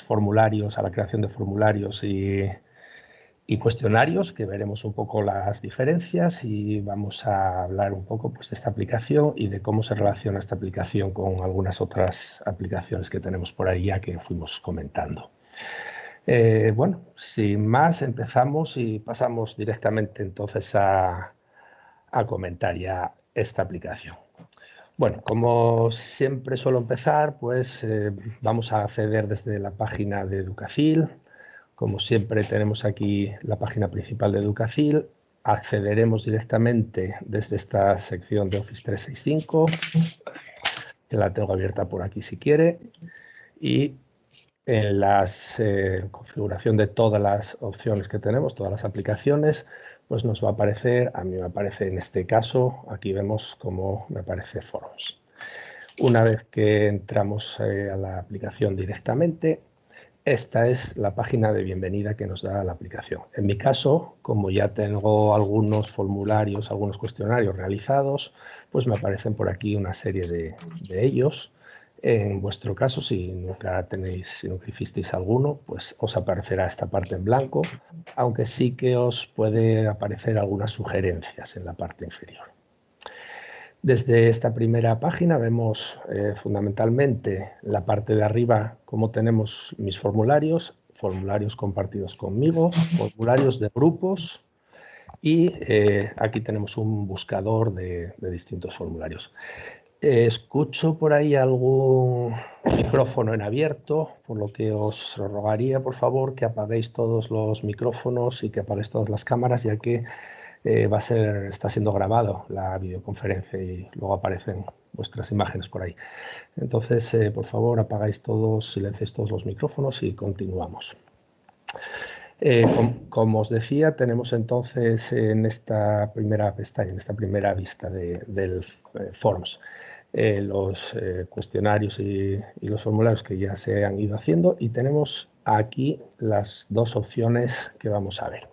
formularios, a la creación de formularios y cuestionarios, que veremos un poco las diferencias y vamos a hablar un poco pues, de esta aplicación y de cómo se relaciona esta aplicación con algunas otras aplicaciones que tenemos por ahí ya que fuimos comentando. Bueno, sin más, empezamos y pasamos directamente entonces a comentar ya esta aplicación. Bueno, como siempre suelo empezar, pues vamos a acceder desde la página de Educafil. Como siempre tenemos aquí la página principal de Educafil. Accederemos directamente desde esta sección de Office 365, que la tengo abierta por aquí si quiere, y en la configuración de todas las opciones que tenemos, todas las aplicaciones, pues nos va a aparecer, a mí me aparece en este caso, aquí vemos cómo me aparece Forms. Una vez que entramos a la aplicación directamente, esta es la página de bienvenida que nos da la aplicación. En mi caso, como ya tengo algunos formularios, algunos cuestionarios realizados, pues me aparecen por aquí una serie de ellos. En vuestro caso, si nunca hicisteis alguno, pues os aparecerá esta parte en blanco, aunque sí que os puede aparecer algunas sugerencias en la parte inferior. Desde esta primera página vemos fundamentalmente la parte de arriba cómo tenemos mis formularios, formularios compartidos conmigo, formularios de grupos y aquí tenemos un buscador de distintos formularios. Escucho por ahí algún micrófono en abierto, por lo que os rogaría por favor que apaguéis todos los micrófonos y que apaguéis todas las cámaras, ya que está siendo grabado la videoconferencia y luego aparecen vuestras imágenes por ahí. Entonces, por favor, apagáis todos, silenciéis todos los micrófonos y continuamos. Como os decía, tenemos entonces en esta primera pestaña, en esta primera vista del Forms, los cuestionarios y los formularios que ya se han ido haciendo y tenemos aquí las dos opciones que vamos a ver.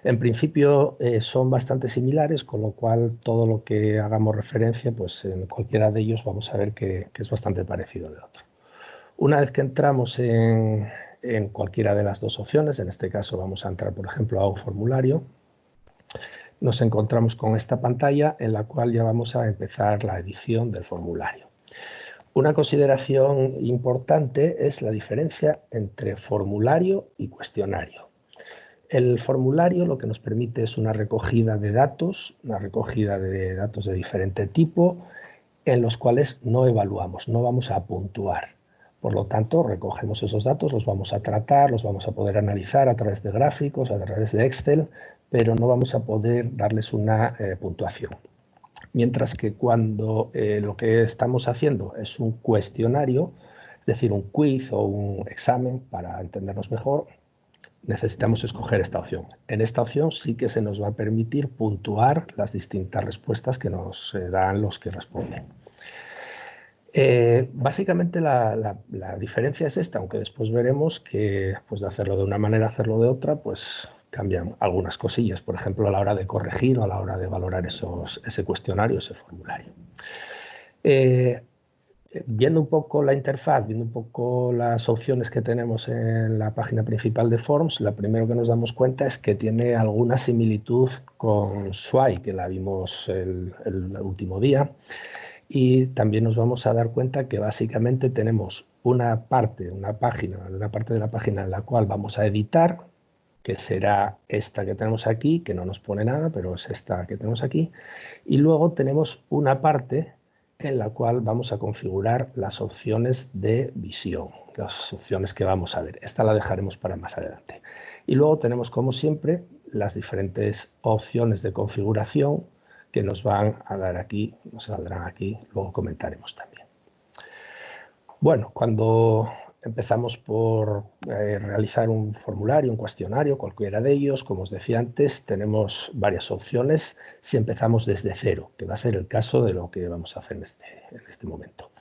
En principio son bastante similares, con lo cual todo lo que hagamos referencia, pues en cualquiera de ellos vamos a ver que es bastante parecido al otro. Una vez que entramos en cualquiera de las dos opciones, en este caso vamos a entrar, por ejemplo, a un formulario, nos encontramos con esta pantalla en la cual ya vamos a empezar la edición del formulario. Una consideración importante es la diferencia entre formulario y cuestionario. El formulario lo que nos permite es una recogida de datos de diferente tipo, en los cuales no evaluamos, no vamos a puntuar. Por lo tanto, recogemos esos datos, los vamos a tratar, los vamos a poder analizar a través de gráficos, a través de Excel, pero no vamos a poder darles una puntuación. Mientras que cuando lo que estamos haciendo es un cuestionario, es decir, un quiz o un examen, para entendernos mejor, necesitamos escoger esta opción. En esta opción sí que se nos va a permitir puntuar las distintas respuestas que nos dan los que responden. Básicamente la diferencia es esta, aunque después veremos que pues, de hacerlo de una manera, hacerlo de otra, pues cambian algunas cosillas, por ejemplo, a la hora de corregir o a la hora de valorar ese cuestionario, ese formulario. Viendo un poco la interfaz, viendo un poco las opciones que tenemos en la página principal de Forms, lo primero que nos damos cuenta es que tiene alguna similitud con Sway, que la vimos el último día, y también nos vamos a dar cuenta que básicamente tenemos una parte de la página en la cual vamos a editar, que será esta que tenemos aquí, que no nos pone nada, pero es esta que tenemos aquí, y luego tenemos una parte en la cual vamos a configurar las opciones de visión, las opciones que vamos a ver. Esta la dejaremos para más adelante. Y luego tenemos, como siempre, las diferentes opciones de configuración que nos van a dar aquí, nos saldrán aquí, luego comentaremos también. Bueno, cuando empezamos por realizar un formulario, un cuestionario, cualquiera de ellos, como os decía antes, tenemos varias opciones si empezamos desde cero, que va a ser el caso de lo que vamos a hacer en este momento.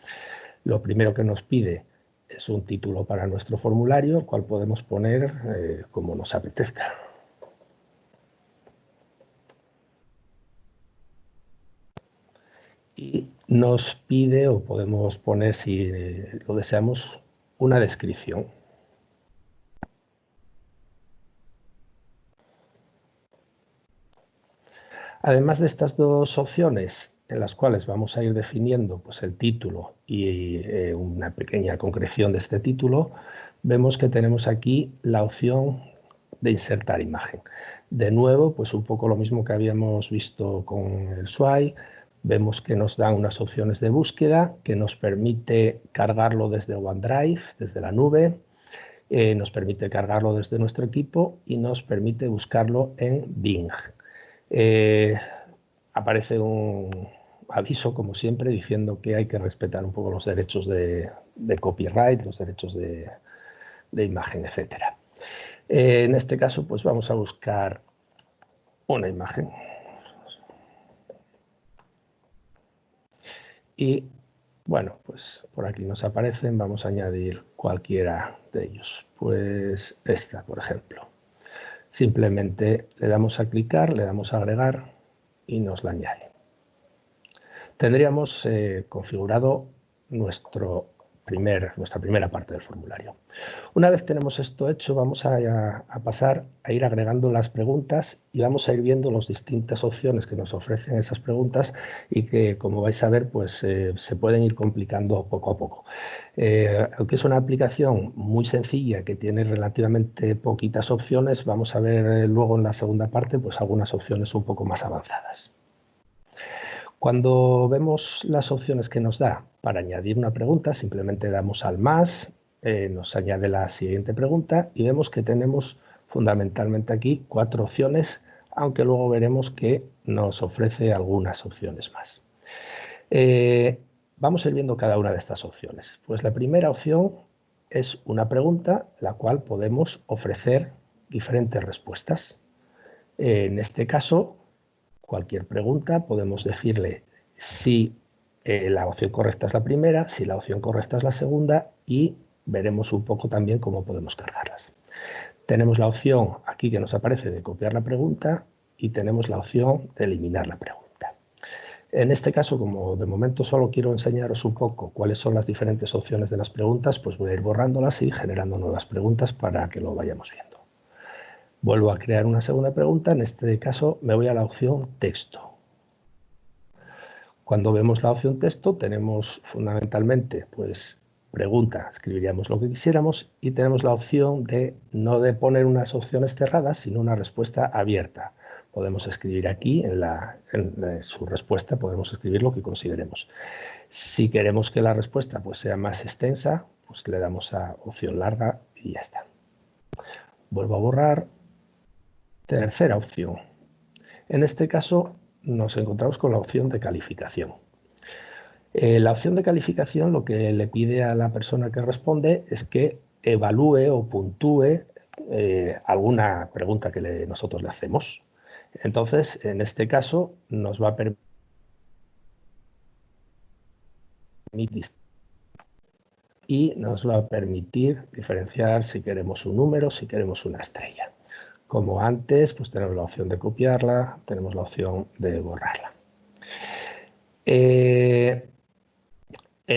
Lo primero que nos pide es un título para nuestro formulario, el cual podemos poner como nos apetezca. Y nos pide, o podemos poner, si lo deseamos, una descripción. Además de estas dos opciones en las cuales vamos a ir definiendo pues, el título y una pequeña concreción de este título, vemos que tenemos aquí la opción de insertar imagen. De nuevo, pues un poco lo mismo que habíamos visto con el Sway. Vemos que nos dan unas opciones de búsqueda que nos permite cargarlo desde OneDrive, desde la nube, nos permite cargarlo desde nuestro equipo y nos permite buscarlo en Bing. Aparece un aviso, como siempre, diciendo que hay que respetar un poco los derechos de copyright, los derechos de imagen, etcétera. En este caso, pues vamos a buscar una imagen. Y bueno, pues por aquí nos aparecen, vamos a añadir cualquiera de ellos. Pues esta, por ejemplo. Simplemente le damos a clicar, le damos a agregar y nos la añade. Tendríamos configurado nuestra primera parte del formulario. Una vez tenemos esto hecho, vamos a pasar a ir agregando las preguntas y vamos a ir viendo las distintas opciones que nos ofrecen esas preguntas y que, como vais a ver, pues se pueden ir complicando poco a poco. Aunque es una aplicación muy sencilla que tiene relativamente poquitas opciones, vamos a ver luego en la segunda parte pues algunas opciones un poco más avanzadas. Cuando vemos las opciones que nos da para añadir una pregunta, simplemente damos al más, nos añade la siguiente pregunta y vemos que tenemos fundamentalmente aquí 4 opciones, aunque luego veremos que nos ofrece algunas opciones más. Vamos a ir viendo cada una de estas opciones. Pues la primera opción es una pregunta, la cual podemos ofrecer diferentes respuestas. En este caso, cualquier pregunta podemos decirle si la opción correcta es la primera, si la opción correcta es la segunda y veremos un poco también cómo podemos cargarlas. Tenemos la opción aquí que nos aparece de copiar la pregunta y tenemos la opción de eliminar la pregunta. En este caso, como de momento solo quiero enseñaros un poco cuáles son las diferentes opciones de las preguntas, pues voy a ir borrándolas y generando nuevas preguntas para que lo vayamos viendo. Vuelvo a crear una segunda pregunta, en este caso me voy a la opción texto. Cuando vemos la opción texto tenemos fundamentalmente pues pregunta, escribiríamos lo que quisiéramos y tenemos la opción de no de poner unas opciones cerradas sino una respuesta abierta. Podemos escribir aquí en su respuesta podemos escribir lo que consideremos. Si queremos que la respuesta pues sea más extensa, pues le damos a opción larga y ya está. Vuelvo a borrar. Tercera opción. En este caso nos encontramos con la opción de calificación. La opción de calificación lo que le pide a la persona que responde es que evalúe o puntúe alguna pregunta que nosotros le hacemos. Entonces, en este caso, nos va a permitir y nos va a permitir diferenciar si queremos un número, si queremos una estrella. Como antes, pues tenemos la opción de copiarla, tenemos la opción de borrarla. En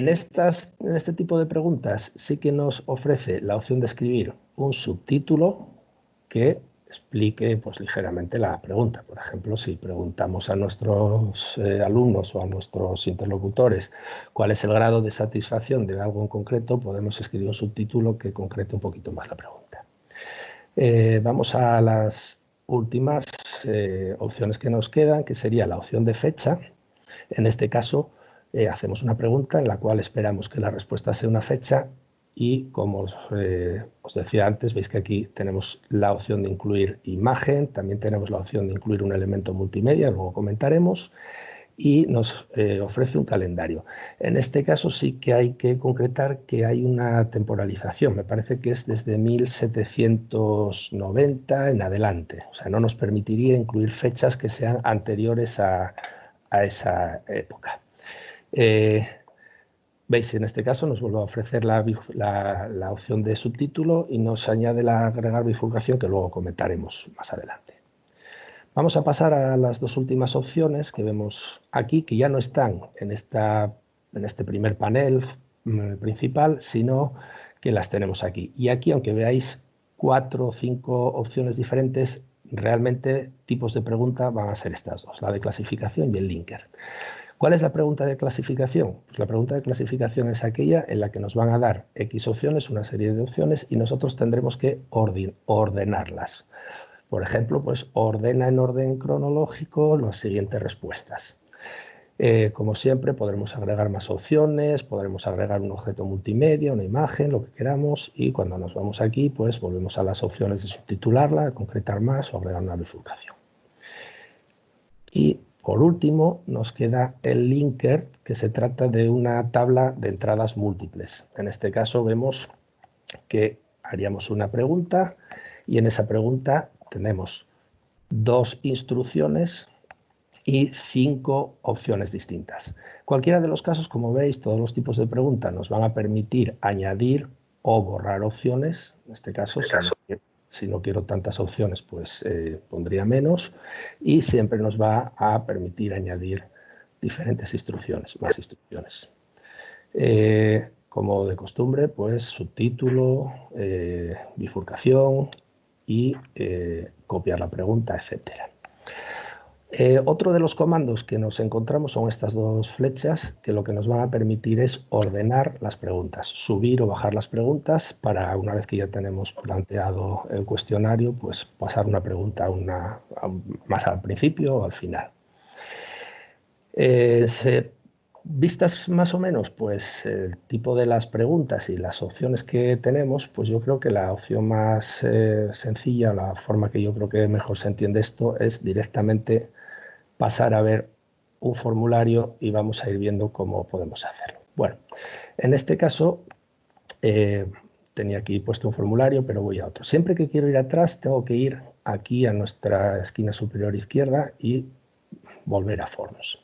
este tipo de preguntas sí que nos ofrece la opción de escribir un subtítulo que explique pues, ligeramente la pregunta. Por ejemplo, si preguntamos a nuestros alumnos o a nuestros interlocutores cuál es el grado de satisfacción de algo en concreto, podemos escribir un subtítulo que concrete un poquito más la pregunta. Vamos a las últimas opciones que nos quedan, que sería la opción de fecha. En este caso, hacemos una pregunta en la cual esperamos que la respuesta sea una fecha y, como os decía antes, veis que aquí tenemos la opción de incluir imagen, también tenemos la opción de incluir un elemento multimedia, luego comentaremos, y nos ofrece un calendario. En este caso sí que hay que concretar que hay una temporalización, me parece que es desde 1790 en adelante, o sea, no nos permitiría incluir fechas que sean anteriores a esa época. Veis, en este caso nos vuelve a ofrecer la opción de subtítulo y nos añade la agregar bifurcación que luego comentaremos más adelante. Vamos a pasar a las dos últimas opciones que vemos aquí, que ya no están en este primer panel principal, sino que las tenemos aquí. Y aquí, aunque veáis 4 o 5 opciones diferentes, realmente tipos de pregunta van a ser estas dos, la de clasificación y el linker. ¿Cuál es la pregunta de clasificación? Pues la pregunta de clasificación es aquella en la que nos van a dar X opciones, una serie de opciones, y nosotros tendremos que ordenarlas. Por ejemplo, pues ordena en orden cronológico las siguientes respuestas. Como siempre, podremos agregar más opciones, podremos agregar un objeto multimedia, una imagen, lo que queramos, y cuando nos vamos aquí, pues volvemos a las opciones de subtitularla, concretar más o agregar una bifurcación. Y por último, nos queda el linker, que se trata de una tabla de entradas múltiples. En este caso vemos que haríamos una pregunta y en esa pregunta tenemos 2 instrucciones y 5 opciones distintas. Cualquiera de los casos, como veis, todos los tipos de preguntas nos van a permitir añadir o borrar opciones. En este caso, si no quiero tantas opciones, pues pondría menos, y siempre nos va a permitir añadir diferentes instrucciones, más instrucciones. Como de costumbre, pues subtítulo, bifurcación y copiar la pregunta, etcétera. Otro de los comandos que nos encontramos son estas 2 flechas, que lo que nos van a permitir es ordenar las preguntas, subir o bajar las preguntas para, una vez que ya tenemos planteado el cuestionario, pues pasar una pregunta más al principio o al final. Vistas más o menos pues el tipo de las preguntas y las opciones que tenemos, pues yo creo que la opción más sencilla, la forma que yo creo que mejor se entiende esto, es directamente pasar a ver un formulario y vamos a ir viendo cómo podemos hacerlo. Bueno, en este caso tenía aquí puesto un formulario, pero voy a otro. Siempre que quiero ir atrás, tengo que ir aquí a nuestra esquina superior izquierda y volver a Forms.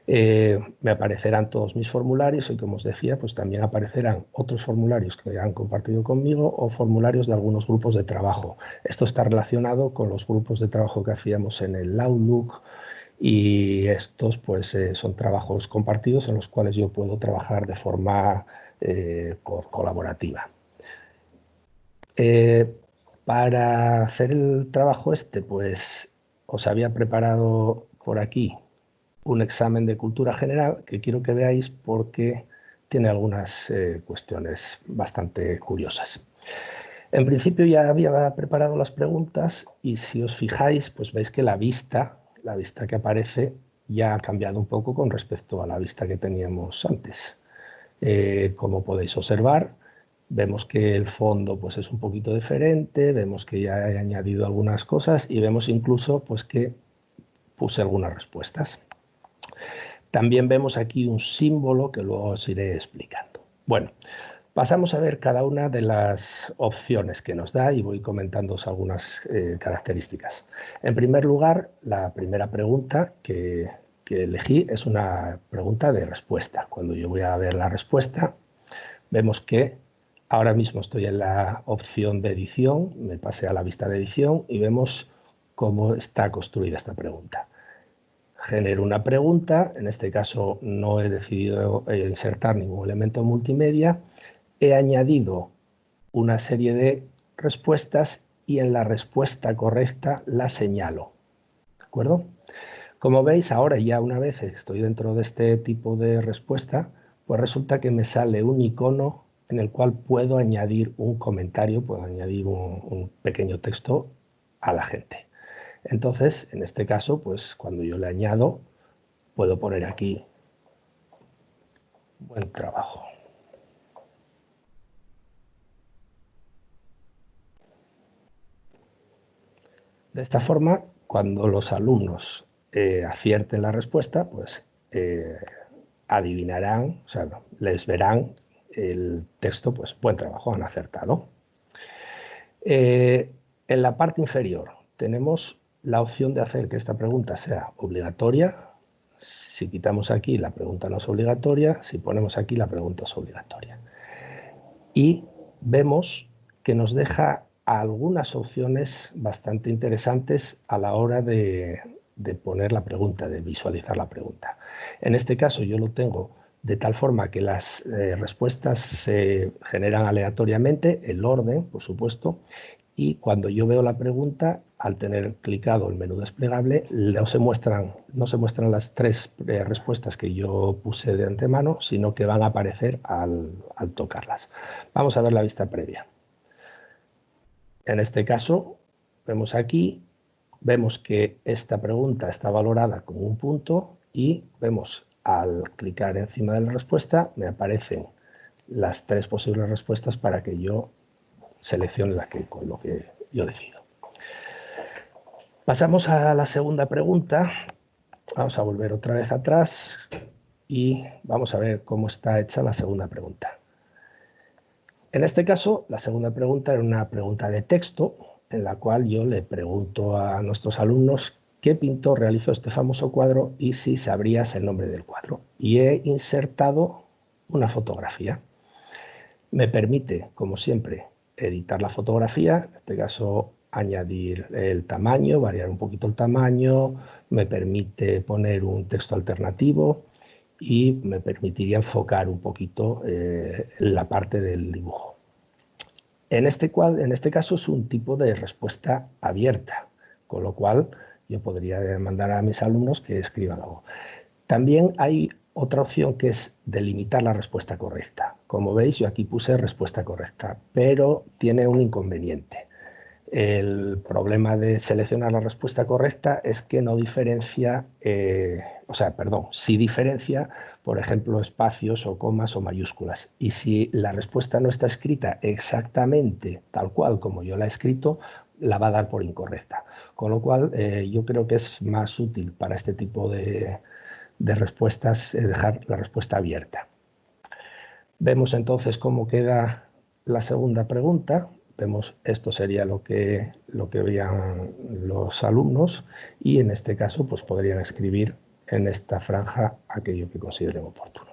Me aparecerán todos mis formularios y, como os decía, pues también aparecerán otros formularios que han compartido conmigo o formularios de algunos grupos de trabajo. Esto está relacionado con los grupos de trabajo que hacíamos en el Outlook, y estos pues son trabajos compartidos en los cuales yo puedo trabajar de forma colaborativa. Para hacer el trabajo pues os había preparado por aquí un examen de cultura general que quiero que veáis porque tiene algunas cuestiones bastante curiosas. En principio ya había preparado las preguntas y si os fijáis, pues veis que la vista que aparece ya ha cambiado un poco con respecto a la vista que teníamos antes. Como podéis observar, vemos que el fondo pues es un poquito diferente, vemos que ya he añadido algunas cosas y vemos incluso pues que puse algunas respuestas. También vemos aquí un símbolo que luego os iré explicando. Bueno, pasamos a ver cada una de las opciones que nos da y voy comentándoos algunas características. En primer lugar, la primera pregunta que elegí es una pregunta de respuesta. Cuando yo voy a ver la respuesta, vemos que ahora mismo estoy en la opción de edición, me pasé a la vista de edición y vemos cómo está construida esta pregunta. Genero una pregunta, en este caso no he decidido insertar ningún elemento multimedia, he añadido una serie de respuestas y en la respuesta correcta la señalo. ¿De acuerdo? Como veis, ahora ya una vez estoy dentro de este tipo de respuesta, pues resulta que me sale un icono en el cual puedo añadir un comentario, puedo añadir un pequeño texto a la gente. Entonces, en este caso, pues cuando yo le añado, puedo poner aquí buen trabajo. De esta forma, cuando los alumnos acierten la respuesta, pues adivinarán, o sea, les verán el texto, pues buen trabajo, han acertado. En la parte inferior tenemos la opción de hacer que esta pregunta sea obligatoria. Si quitamos aquí, la pregunta no es obligatoria. Si ponemos aquí, la pregunta es obligatoria. Y vemos que nos deja algunas opciones bastante interesantes a la hora de poner la pregunta, de visualizar la pregunta. En este caso yo lo tengo de tal forma que las respuestas se generan aleatoriamente, el orden, por supuesto, y cuando yo veo la pregunta al tener clicado el menú desplegable, no se muestran las tres respuestas que yo puse de antemano, sino que van a aparecer al tocarlas. Vamos a ver la vista previa. En este caso, vemos aquí, vemos que esta pregunta está valorada con un punto y vemos al clicar encima de la respuesta me aparecen las tres posibles respuestas para que yo seleccione con lo que yo decido. Pasamos a la segunda pregunta. Vamos a volver otra vez atrás y vamos a ver cómo está hecha la segunda pregunta. En este caso, la segunda pregunta era una pregunta de texto en la cual yo le pregunto a nuestros alumnos qué pintor realizó este famoso cuadro y si sabrías el nombre del cuadro. Y he insertado una fotografía. Me permite, como siempre, editar la fotografía, en este caso añadir el tamaño, variar un poquito el tamaño, me permite poner un texto alternativo y me permitiría enfocar un poquito la parte del dibujo. En este caso es un tipo de respuesta abierta, con lo cual yo podría mandar a mis alumnos que escriban algo. También hay otra opción que es delimitar la respuesta correcta. Como veis, yo aquí puse respuesta correcta, pero tiene un inconveniente. El problema de seleccionar la respuesta correcta es que no diferencia, sí diferencia, por ejemplo, espacios o comas o mayúsculas. Y si la respuesta no está escrita exactamente tal cual como yo la he escrito, la va a dar por incorrecta. Con lo cual, yo creo que es más útil para este tipo de respuestas dejar la respuesta abierta. Vemos entonces cómo queda la segunda pregunta. Vemos esto sería lo que veían los alumnos y en este caso pues podrían escribir en esta franja aquello que consideren oportuno.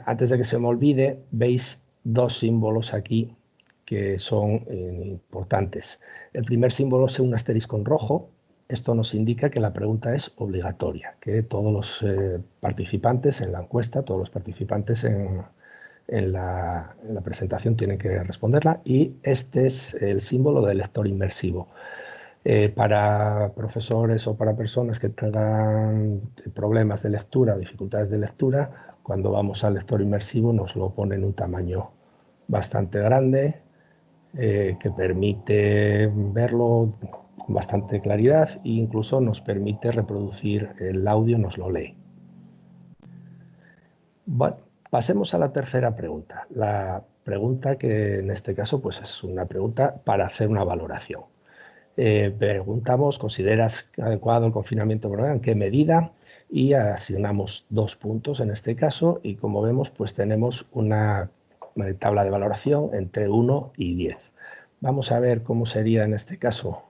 Antes de que se me olvide, veis dos símbolos aquí que son importantes. El primer símbolo es un asterisco en rojo. Esto nos indica que la pregunta es obligatoria, que todos los participantes en la encuesta, todos los participantes en la presentación tienen que responderla, y este es el símbolo del lector inmersivo. Para profesores o para personas que tengan problemas de lectura o dificultades de lectura, cuando vamos al lector inmersivo nos lo pone en un tamaño bastante grande, que permite verlo con bastante claridad e incluso nos permite reproducir el audio, nos lo lee. Bueno, pasemos a la tercera pregunta. La pregunta que en este caso pues es una pregunta para hacer una valoración. Preguntamos, ¿consideras adecuado el confinamiento prolongado? ¿En qué medida? Y asignamos 2 puntos en este caso y como vemos pues tenemos una tabla de valoración entre 1 y 10. Vamos a ver cómo sería en este caso,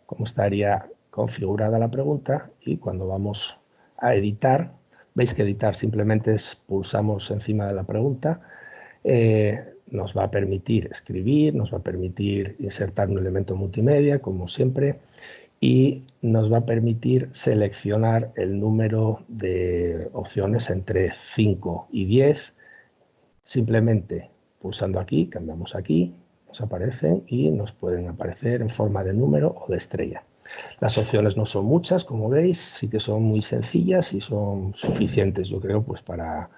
cómo estaría configurada la pregunta y cuando vamos a editar, veis que editar simplemente pulsamos encima de la pregunta, nos va a permitir escribir, nos va a permitir insertar un elemento multimedia, como siempre, y nos va a permitir seleccionar el número de opciones entre 5 y 10, simplemente pulsando aquí, cambiamos aquí, nos aparecen y nos pueden aparecer en forma de número o de estrella. Las opciones no son muchas, como veis, sí que son muy sencillas y son suficientes, yo creo, pues para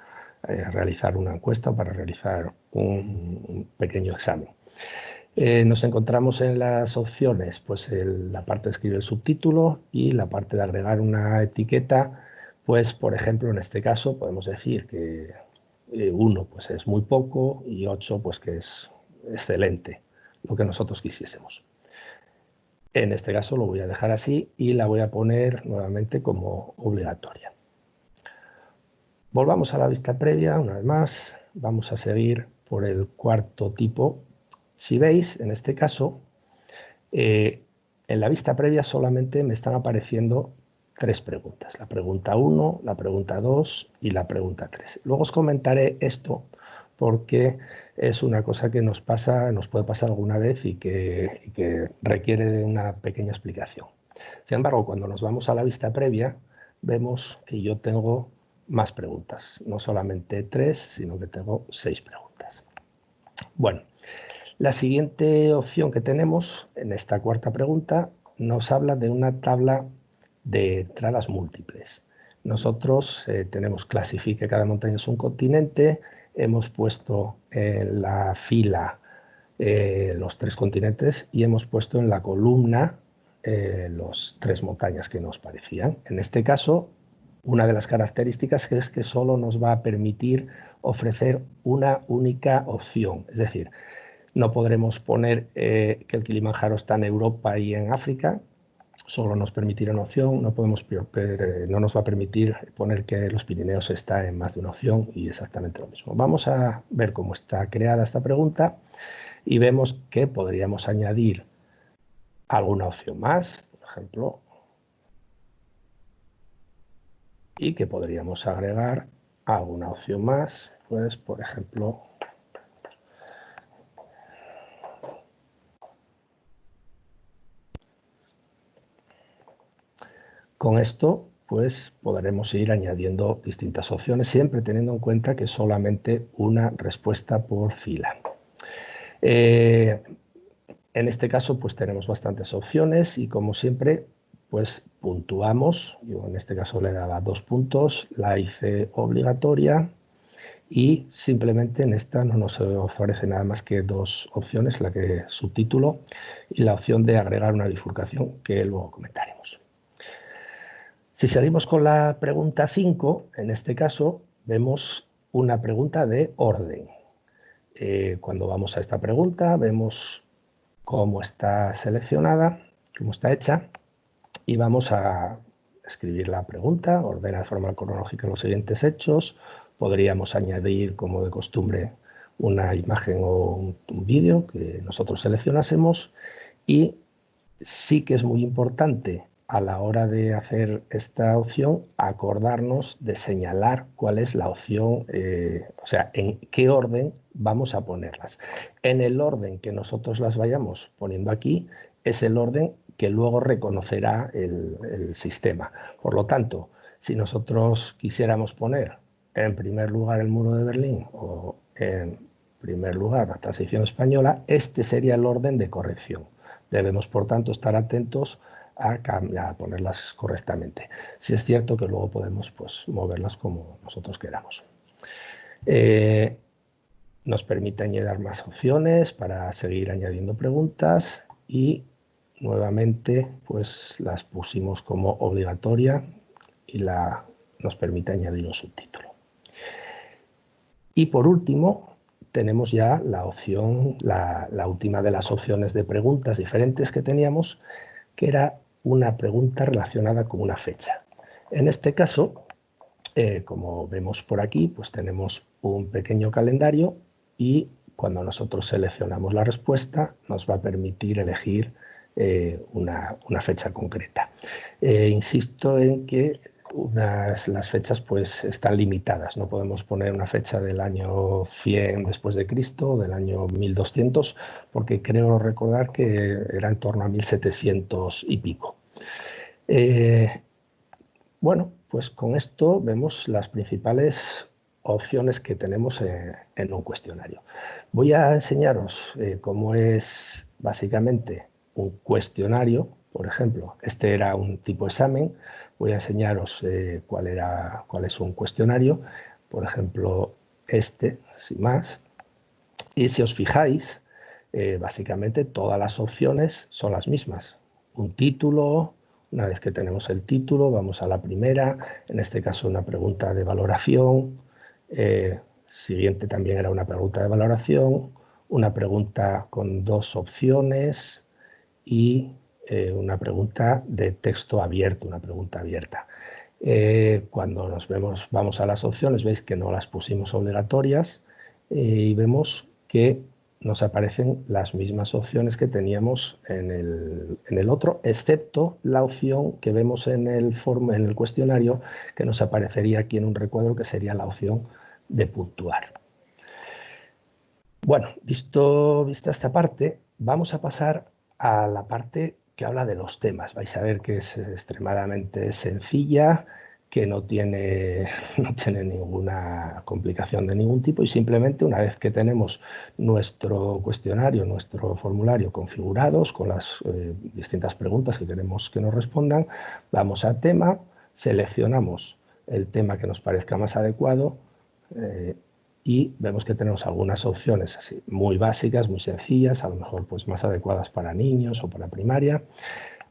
realizar una encuesta, para realizar un pequeño examen. Nos encontramos en las opciones, pues la parte de escribir el subtítulo y la parte de agregar una etiqueta, pues por ejemplo en este caso podemos decir que 1 pues es muy poco y 8 pues que es excelente, lo que nosotros quisiésemos. En este caso lo voy a dejar así y la voy a poner nuevamente como obligatoria. Volvamos a la vista previa una vez más. Vamos a seguir por el cuarto tipo. Si veis, en este caso, en la vista previa solamente me están apareciendo 3 preguntas. La pregunta 1, la pregunta 2 y la pregunta 3. Luego os comentaré esto porque es una cosa que nos puede pasar alguna vez y que requiere de una pequeña explicación. Sin embargo, cuando nos vamos a la vista previa, vemos que yo tengo más preguntas. No solamente 3, sino que tengo 6 preguntas. Bueno, La siguiente opción que tenemos en esta cuarta pregunta nos habla de una tabla de entradas múltiples. Nosotros tenemos clasifique cada montaña es un continente, hemos puesto en la fila los 3 continentes y hemos puesto en la columna los 3 montañas que nos parecían. En este caso, una de las características es que solo nos va a permitir ofrecer una única opción. Es decir, no podremos poner que el Kilimanjaro está en Europa y en África, solo nos permitirá una opción, no nos va a permitir poner que los Pirineos está en más de una opción y exactamente lo mismo. Vamos a ver cómo está creada esta pregunta y vemos que podríamos añadir alguna opción más, por ejemplo, y que podríamos agregar alguna opción más, pues por ejemplo, con esto pues podremos ir añadiendo distintas opciones, siempre teniendo en cuenta que solamente una respuesta por fila. En este caso pues tenemos bastantes opciones y como siempre pues puntuamos. Yo en este caso le daba 2 puntos, la hice obligatoria y simplemente en esta no nos ofrece nada más que 2 opciones, la que subtítulo y la opción de agregar una bifurcación que luego comentaremos. Si seguimos con la pregunta 5, en este caso vemos una pregunta de orden. Cuando vamos a esta pregunta vemos cómo está seleccionada, cómo está hecha y vamos a escribir la pregunta, ordena de forma cronológica los siguientes hechos, podríamos añadir como de costumbre una imagen o un vídeo que nosotros seleccionásemos y sí que es muy importante a la hora de hacer esta opción acordarnos de señalar cuál es la opción, o sea, en qué orden vamos a ponerlas. En el orden que nosotros las vayamos poniendo aquí es el orden que luego reconocerá el sistema. Por lo tanto, si nosotros quisiéramos poner en primer lugar el muro de Berlín o en primer lugar la transición española, este sería el orden de corrección. Debemos, por tanto, estar atentos a ponerlas correctamente. Si es cierto que luego podemos pues, moverlas como nosotros queramos. Nos permite añadir más opciones para seguir añadiendo preguntas y nuevamente pues, las pusimos como obligatoria y nos permite añadir un subtítulo. Y por último, tenemos ya la opción, la última de las opciones de preguntas diferentes que teníamos, que era una pregunta relacionada con una fecha. En este caso, como vemos por aquí, pues tenemos un pequeño calendario y cuando nosotros seleccionamos la respuesta nos va a permitir elegir una fecha concreta. Insisto en que las fechas pues están limitadas, no podemos poner una fecha del año 100 después de Cristo o del año 1200 porque creo recordar que era en torno a 1700 y pico. Bueno, pues con esto vemos las principales opciones que tenemos en un cuestionario. Voy a enseñaros cómo es básicamente un cuestionario. Por ejemplo, este era un tipo examen. Voy a enseñaros cuál es un cuestionario. Por ejemplo, este, sin más. Y si os fijáis, básicamente todas las opciones son las mismas. Un título. Una vez que tenemos el título, vamos a la primera, en este caso una pregunta de valoración, siguiente también era una pregunta de valoración, una pregunta con 2 opciones y una pregunta de texto abierto, una pregunta abierta. Cuando vamos a las opciones, veis que no las pusimos obligatorias y vemos que nos aparecen las mismas opciones que teníamos en el otro, excepto la opción que vemos en el cuestionario, que nos aparecería aquí en un recuadro, que sería la opción de puntuar. Bueno, vista esta parte, vamos a pasar a la parte que habla de los temas. Vais a ver que es extremadamente sencilla, que no tiene, no tiene ninguna complicación de ningún tipo y simplemente una vez que tenemos nuestro cuestionario, nuestro formulario configurados con las distintas preguntas que queremos que nos respondan, vamos a tema, seleccionamos el tema que nos parezca más adecuado y vemos que tenemos algunas opciones así, muy básicas, muy sencillas, a lo mejor pues, más adecuadas para niños o para primaria.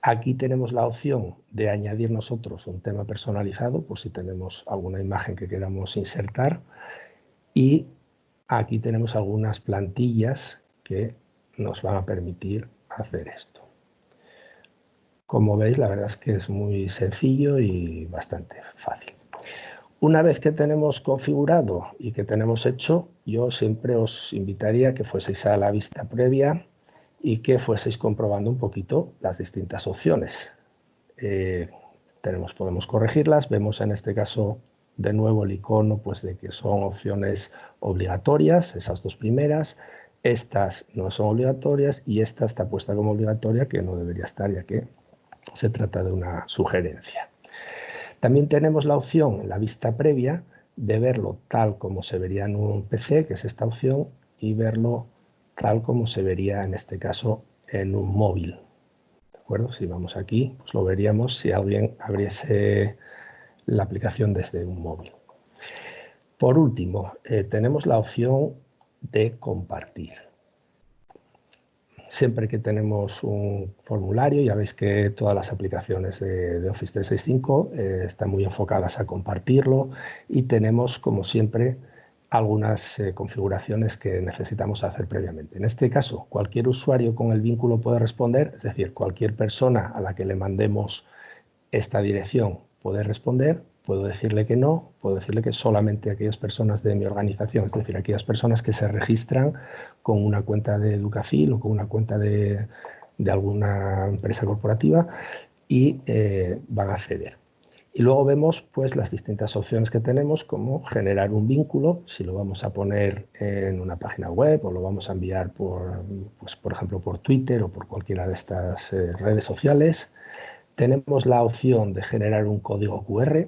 Aquí tenemos la opción de añadir nosotros un tema personalizado, por si tenemos alguna imagen que queramos insertar. Y aquí tenemos algunas plantillas que nos van a permitir hacer esto. Como veis, la verdad es que es muy sencillo y bastante fácil. Una vez que tenemos configurado y que tenemos hecho, yo siempre os invitaría a que fueseis a la vista previa y que fueseis comprobando un poquito las distintas opciones. Podemos corregirlas, vemos en este caso de nuevo el icono pues, de que son opciones obligatorias, esas dos primeras, estas no son obligatorias y esta está puesta como obligatoria, que no debería estar ya que se trata de una sugerencia. También tenemos la opción en la vista previa de verlo tal como se vería en un PC, que es esta opción, y verlo tal como se vería en este caso en un móvil. ¿De acuerdo? Si vamos aquí, pues lo veríamos si alguien abriese la aplicación desde un móvil. Por último, tenemos la opción de compartir. Siempre que tenemos un formulario, ya veis que todas las aplicaciones de Office 365 están muy enfocadas a compartirlo y tenemos, como siempre, algunas configuraciones que necesitamos hacer previamente. En este caso, cualquier usuario con el vínculo puede responder, es decir, cualquier persona a la que le mandemos esta dirección puede responder, puedo decirle que no, puedo decirle que solamente aquellas personas de mi organización, es decir, aquellas personas que se registran con una cuenta de Educafil o con una cuenta de alguna empresa corporativa y van a acceder. Y luego vemos pues, las distintas opciones que tenemos, como generar un vínculo, si lo vamos a poner en una página web o lo vamos a enviar por ejemplo, por Twitter o por cualquiera de estas redes sociales. Tenemos la opción de generar un código QR,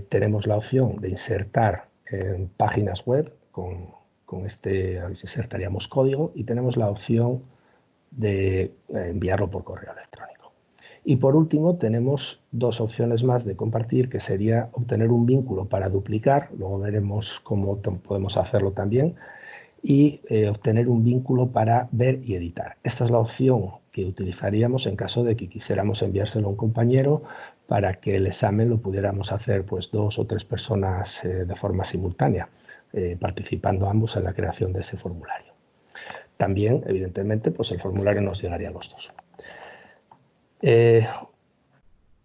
tenemos la opción de insertar en páginas web, con este insertaríamos código, y tenemos la opción de enviarlo por correo electrónico. Y por último tenemos dos opciones más de compartir, que sería obtener un vínculo para duplicar, luego veremos cómo podemos hacerlo también, y obtener un vínculo para ver y editar. Esta es la opción que utilizaríamos en caso de que quisiéramos enviárselo a un compañero para que el examen lo pudiéramos hacer pues, 2 o 3 personas de forma simultánea, participando ambos en la creación de ese formulario. También, evidentemente, pues el formulario nos llegaría a los dos.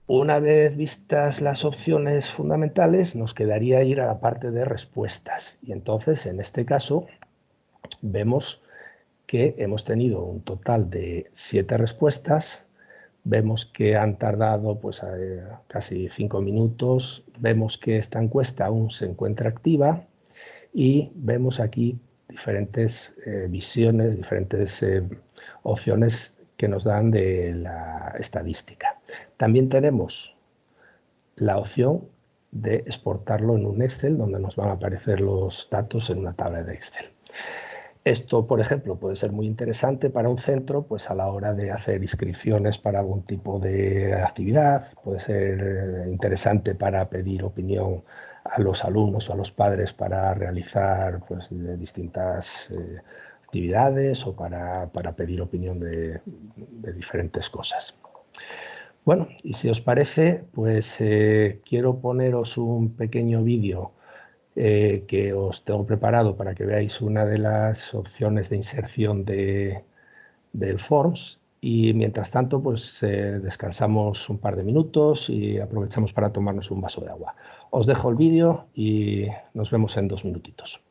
Una vez vistas las opciones fundamentales, nos quedaría ir a la parte de respuestas. Y entonces, en este caso, vemos que hemos tenido un total de 7 respuestas. Vemos que han tardado pues, casi 5 minutos. Vemos que esta encuesta aún se encuentra activa y vemos aquí diferentes visiones, diferentes opciones que nos dan de la estadística. También tenemos la opción de exportarlo en un Excel, donde nos van a aparecer los datos en una tabla de Excel. Esto, por ejemplo, puede ser muy interesante para un centro pues a la hora de hacer inscripciones para algún tipo de actividad, puede ser interesante para pedir opinión a los alumnos o a los padres para realizar pues, distintas actividades o para pedir opinión de diferentes cosas. Bueno, y si os parece, pues quiero poneros un pequeño vídeo que os tengo preparado para que veáis una de las opciones de inserción del Forms y mientras tanto pues descansamos un par de minutos y aprovechamos para tomarnos un vaso de agua. Os dejo el vídeo y nos vemos en 2 minutitos.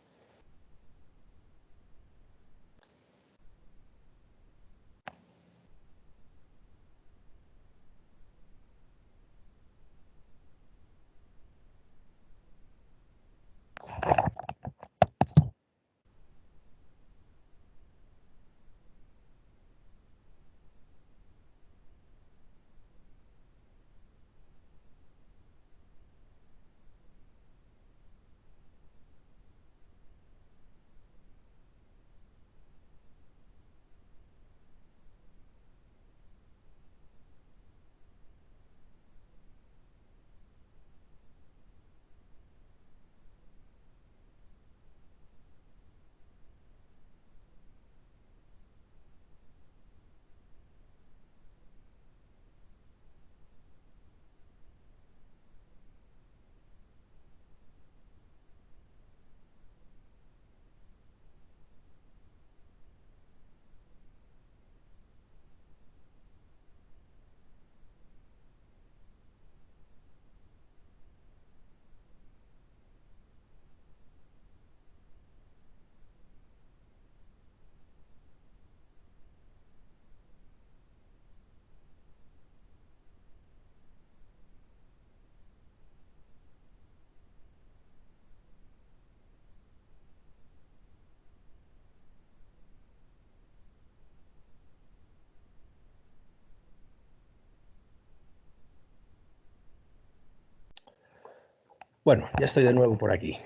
Bueno, ya estoy de nuevo por aquí.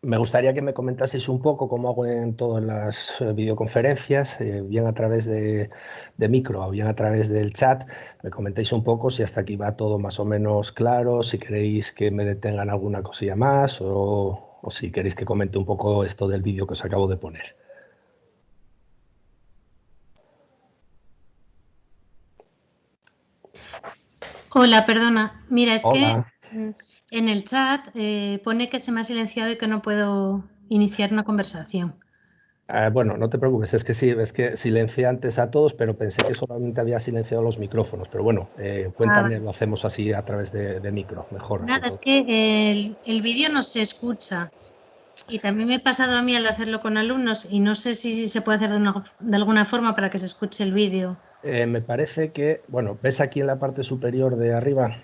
Me gustaría que me comentaseis un poco cómo hago en todas las videoconferencias, bien a través de micro o bien a través del chat. Me comentéis un poco si hasta aquí va todo más o menos claro, si queréis que me detengan alguna cosilla más o si queréis que comente un poco esto del vídeo que os acabo de poner. Hola, perdona. Mira, es Hola. que en el chat pone que se me ha silenciado y que no puedo iniciar una conversación. Bueno, no te preocupes, es que sí, es que silencié antes a todos, pero pensé que solamente había silenciado los micrófonos. Pero bueno, cuéntame, Vale. lo hacemos así a través de micro, mejor. Nada, es que el vídeo no se escucha. Y también me he pasado a mí al hacerlo con alumnos y no sé si se puede hacer de alguna forma para que se escuche el vídeo. Me parece que, bueno, ¿ves aquí en la parte superior de arriba?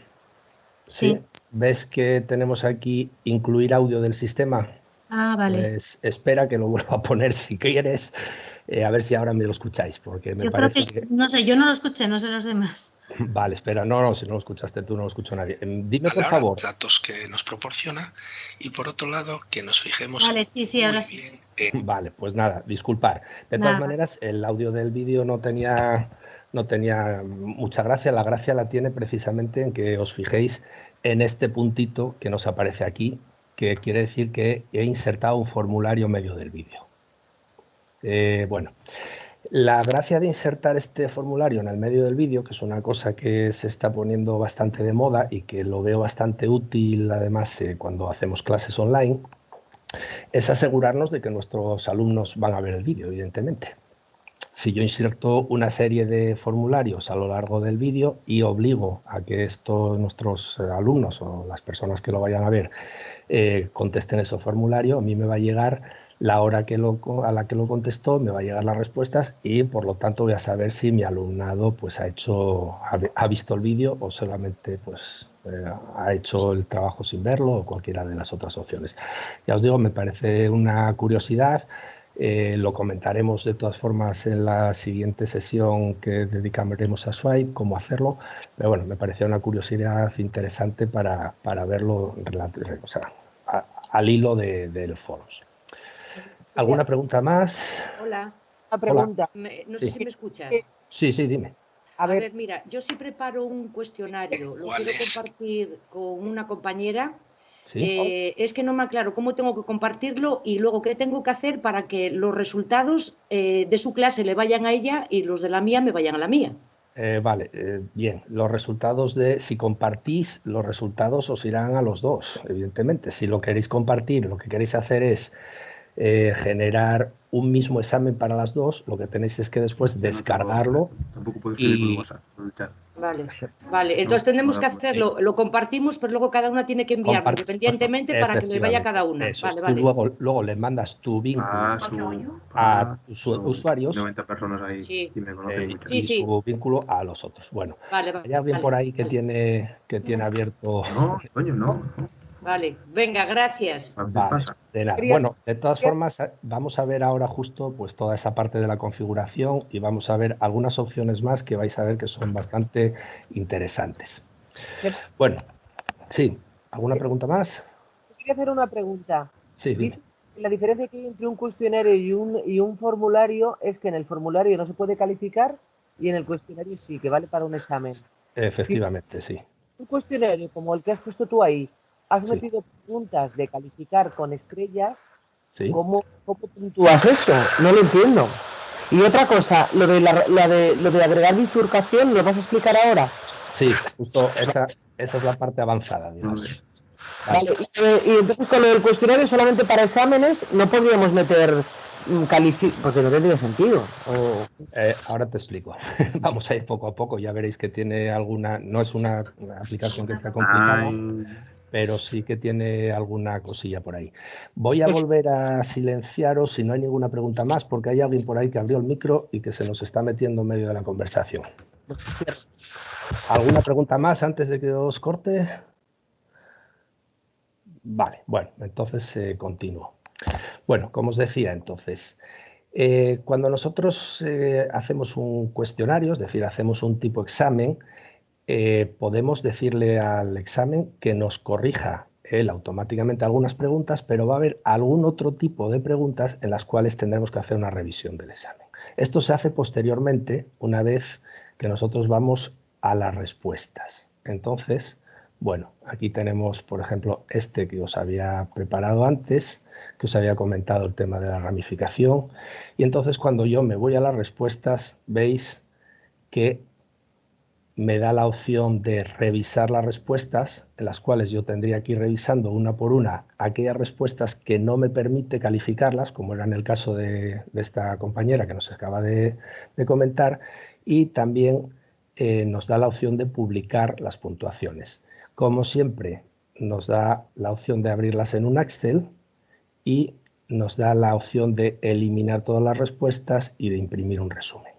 Sí. ¿Ves que tenemos aquí incluir audio del sistema? Ah, vale. Pues espera que lo vuelva a poner si quieres, a ver si ahora me lo escucháis, porque me Yo creo parece que, que... no sé, yo no lo escuché, no sé los demás. Vale, espera, no, si no lo escuchaste tú, no lo escuchó nadie. Dime, por Ahora favor. datos que nos proporciona y por otro lado que nos fijemos Vale, sí, ahora muy sí. bien en... Vale, pues nada, disculpar. De todas Nada. maneras, el audio del vídeo no tenía mucha gracia. La gracia la tiene precisamente en que os fijéis en este puntito que nos aparece aquí, que quiere decir que he insertado un formulario en medio del vídeo. Bueno, la gracia de insertar este formulario en el medio del vídeo, que es una cosa que se está poniendo bastante de moda y que lo veo bastante útil además cuando hacemos clases online, es asegurarnos de que nuestros alumnos van a ver el vídeo, evidentemente. Si yo inserto una serie de formularios a lo largo del vídeo y obligo a que estos nuestros alumnos o las personas que lo vayan a ver contesten ese formulario, a mí me va a llegar la hora a la que lo contestó, me va a llegar las respuestas y por lo tanto voy a saber si mi alumnado pues ha visto el vídeo o solamente pues ha hecho el trabajo sin verlo o cualquiera de las otras opciones. Ya os digo, me parece una curiosidad. Lo comentaremos de todas formas en la siguiente sesión que dedicaremos a Swipe, cómo hacerlo, pero bueno, me parecía una curiosidad interesante para verlo o sea, al hilo del foros. ¿Alguna pregunta más? Hola, Una Hola. pregunta. no Sí. sé si me escuchas. Sí, dime. A ver, mira, yo sí preparo un cuestionario, lo quiero compartir con una compañera. ¿Sí? Es que no me aclaro cómo tengo que compartirlo y luego qué tengo que hacer para que los resultados de su clase le vayan a ella y los de la mía me vayan a la mía. Vale, bien. Los resultados si compartís, los resultados os irán a los dos, evidentemente. Si lo queréis compartir, lo que queréis hacer es generar un mismo examen para las dos, lo que tenéis es que después descargarlo. Tampoco puedo escribir por WhatsApp, por el chat. Vale, entonces tenemos que hacerlo, lo compartimos, pero luego cada una tiene que enviarlo independientemente para que le vaya a cada una. Eso. Vale. Tú luego le mandas tu vínculo a tus usuarios 90 personas ahí Sí. y me conocen mucho. y su vínculo a los otros. Bueno, hay alguien por ahí que tiene abierto. No, coño, no. Vale, venga, gracias. Vale, de nada. Bueno, de todas formas, vamos a ver ahora justo pues toda esa parte de la configuración y vamos a ver algunas opciones más que vais a ver que son bastante interesantes. Bueno, sí, ¿alguna pregunta más? Quería hacer una pregunta. Sí, dime. La diferencia que hay entre un cuestionario y un formulario es que en el formulario no se puede calificar y en el cuestionario sí, que vale para un examen. Efectivamente, sí. Un cuestionario como el que has puesto tú ahí, has metido preguntas de calificar con estrellas, ¿Sí? ¿Cómo puntúas eso? No lo entiendo. Y otra cosa, lo de agregar bifurcación, ¿lo vas a explicar ahora? Sí, justo esa es la parte avanzada, digamos. Vale, y entonces con lo del cuestionario solamente para exámenes no podríamos meter porque no tendría sentido. Ahora te explico. Vamos a ir poco a poco, ya veréis que tiene alguna, no es una aplicación que sea complicada, pero sí que tiene alguna cosilla por ahí. Voy a volver a silenciaros si no hay ninguna pregunta más, porque hay alguien por ahí que abrió el micro y que se nos está metiendo en medio de la conversación. ¿Alguna pregunta más antes de que os corte? Vale, bueno, entonces continúo. Bueno, como os decía entonces, cuando nosotros hacemos un cuestionario, es decir, hacemos un tipo examen, podemos decirle al examen que nos corrija él automáticamente algunas preguntas, pero va a haber algún otro tipo de preguntas en las cuales tendremos que hacer una revisión del examen. Esto se hace posteriormente, una vez que nosotros vamos a las respuestas. Entonces, bueno, aquí tenemos, por ejemplo, este que os había preparado antes, que os había comentado el tema de la ramificación. Y entonces, cuando yo me voy a las respuestas, veis que me da la opción de revisar las respuestas, en las cuales yo tendría que ir revisando una por una aquellas respuestas que no me permite calificarlas, como era en el caso de esta compañera que nos acaba de comentar, y también nos da la opción de publicar las puntuaciones. Como siempre, nos da la opción de abrirlas en un Excel y nos da la opción de eliminar todas las respuestas y de imprimir un resumen.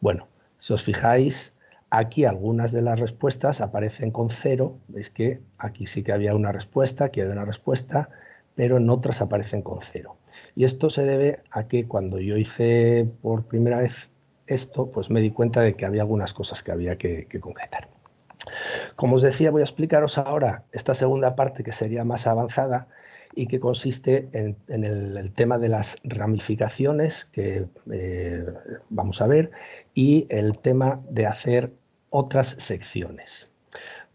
Bueno, si os fijáis, aquí algunas de las respuestas aparecen con 0. Veis que aquí sí que había una respuesta, aquí había una respuesta, pero en otras aparecen con 0. Y esto se debe a que cuando yo hice por primera vez esto, pues me di cuenta de que había algunas cosas que había que concretar. Como os decía, voy a explicaros ahora esta segunda parte que sería más avanzada y que consiste en el tema de las ramificaciones que vamos a ver y el tema de hacer otras secciones.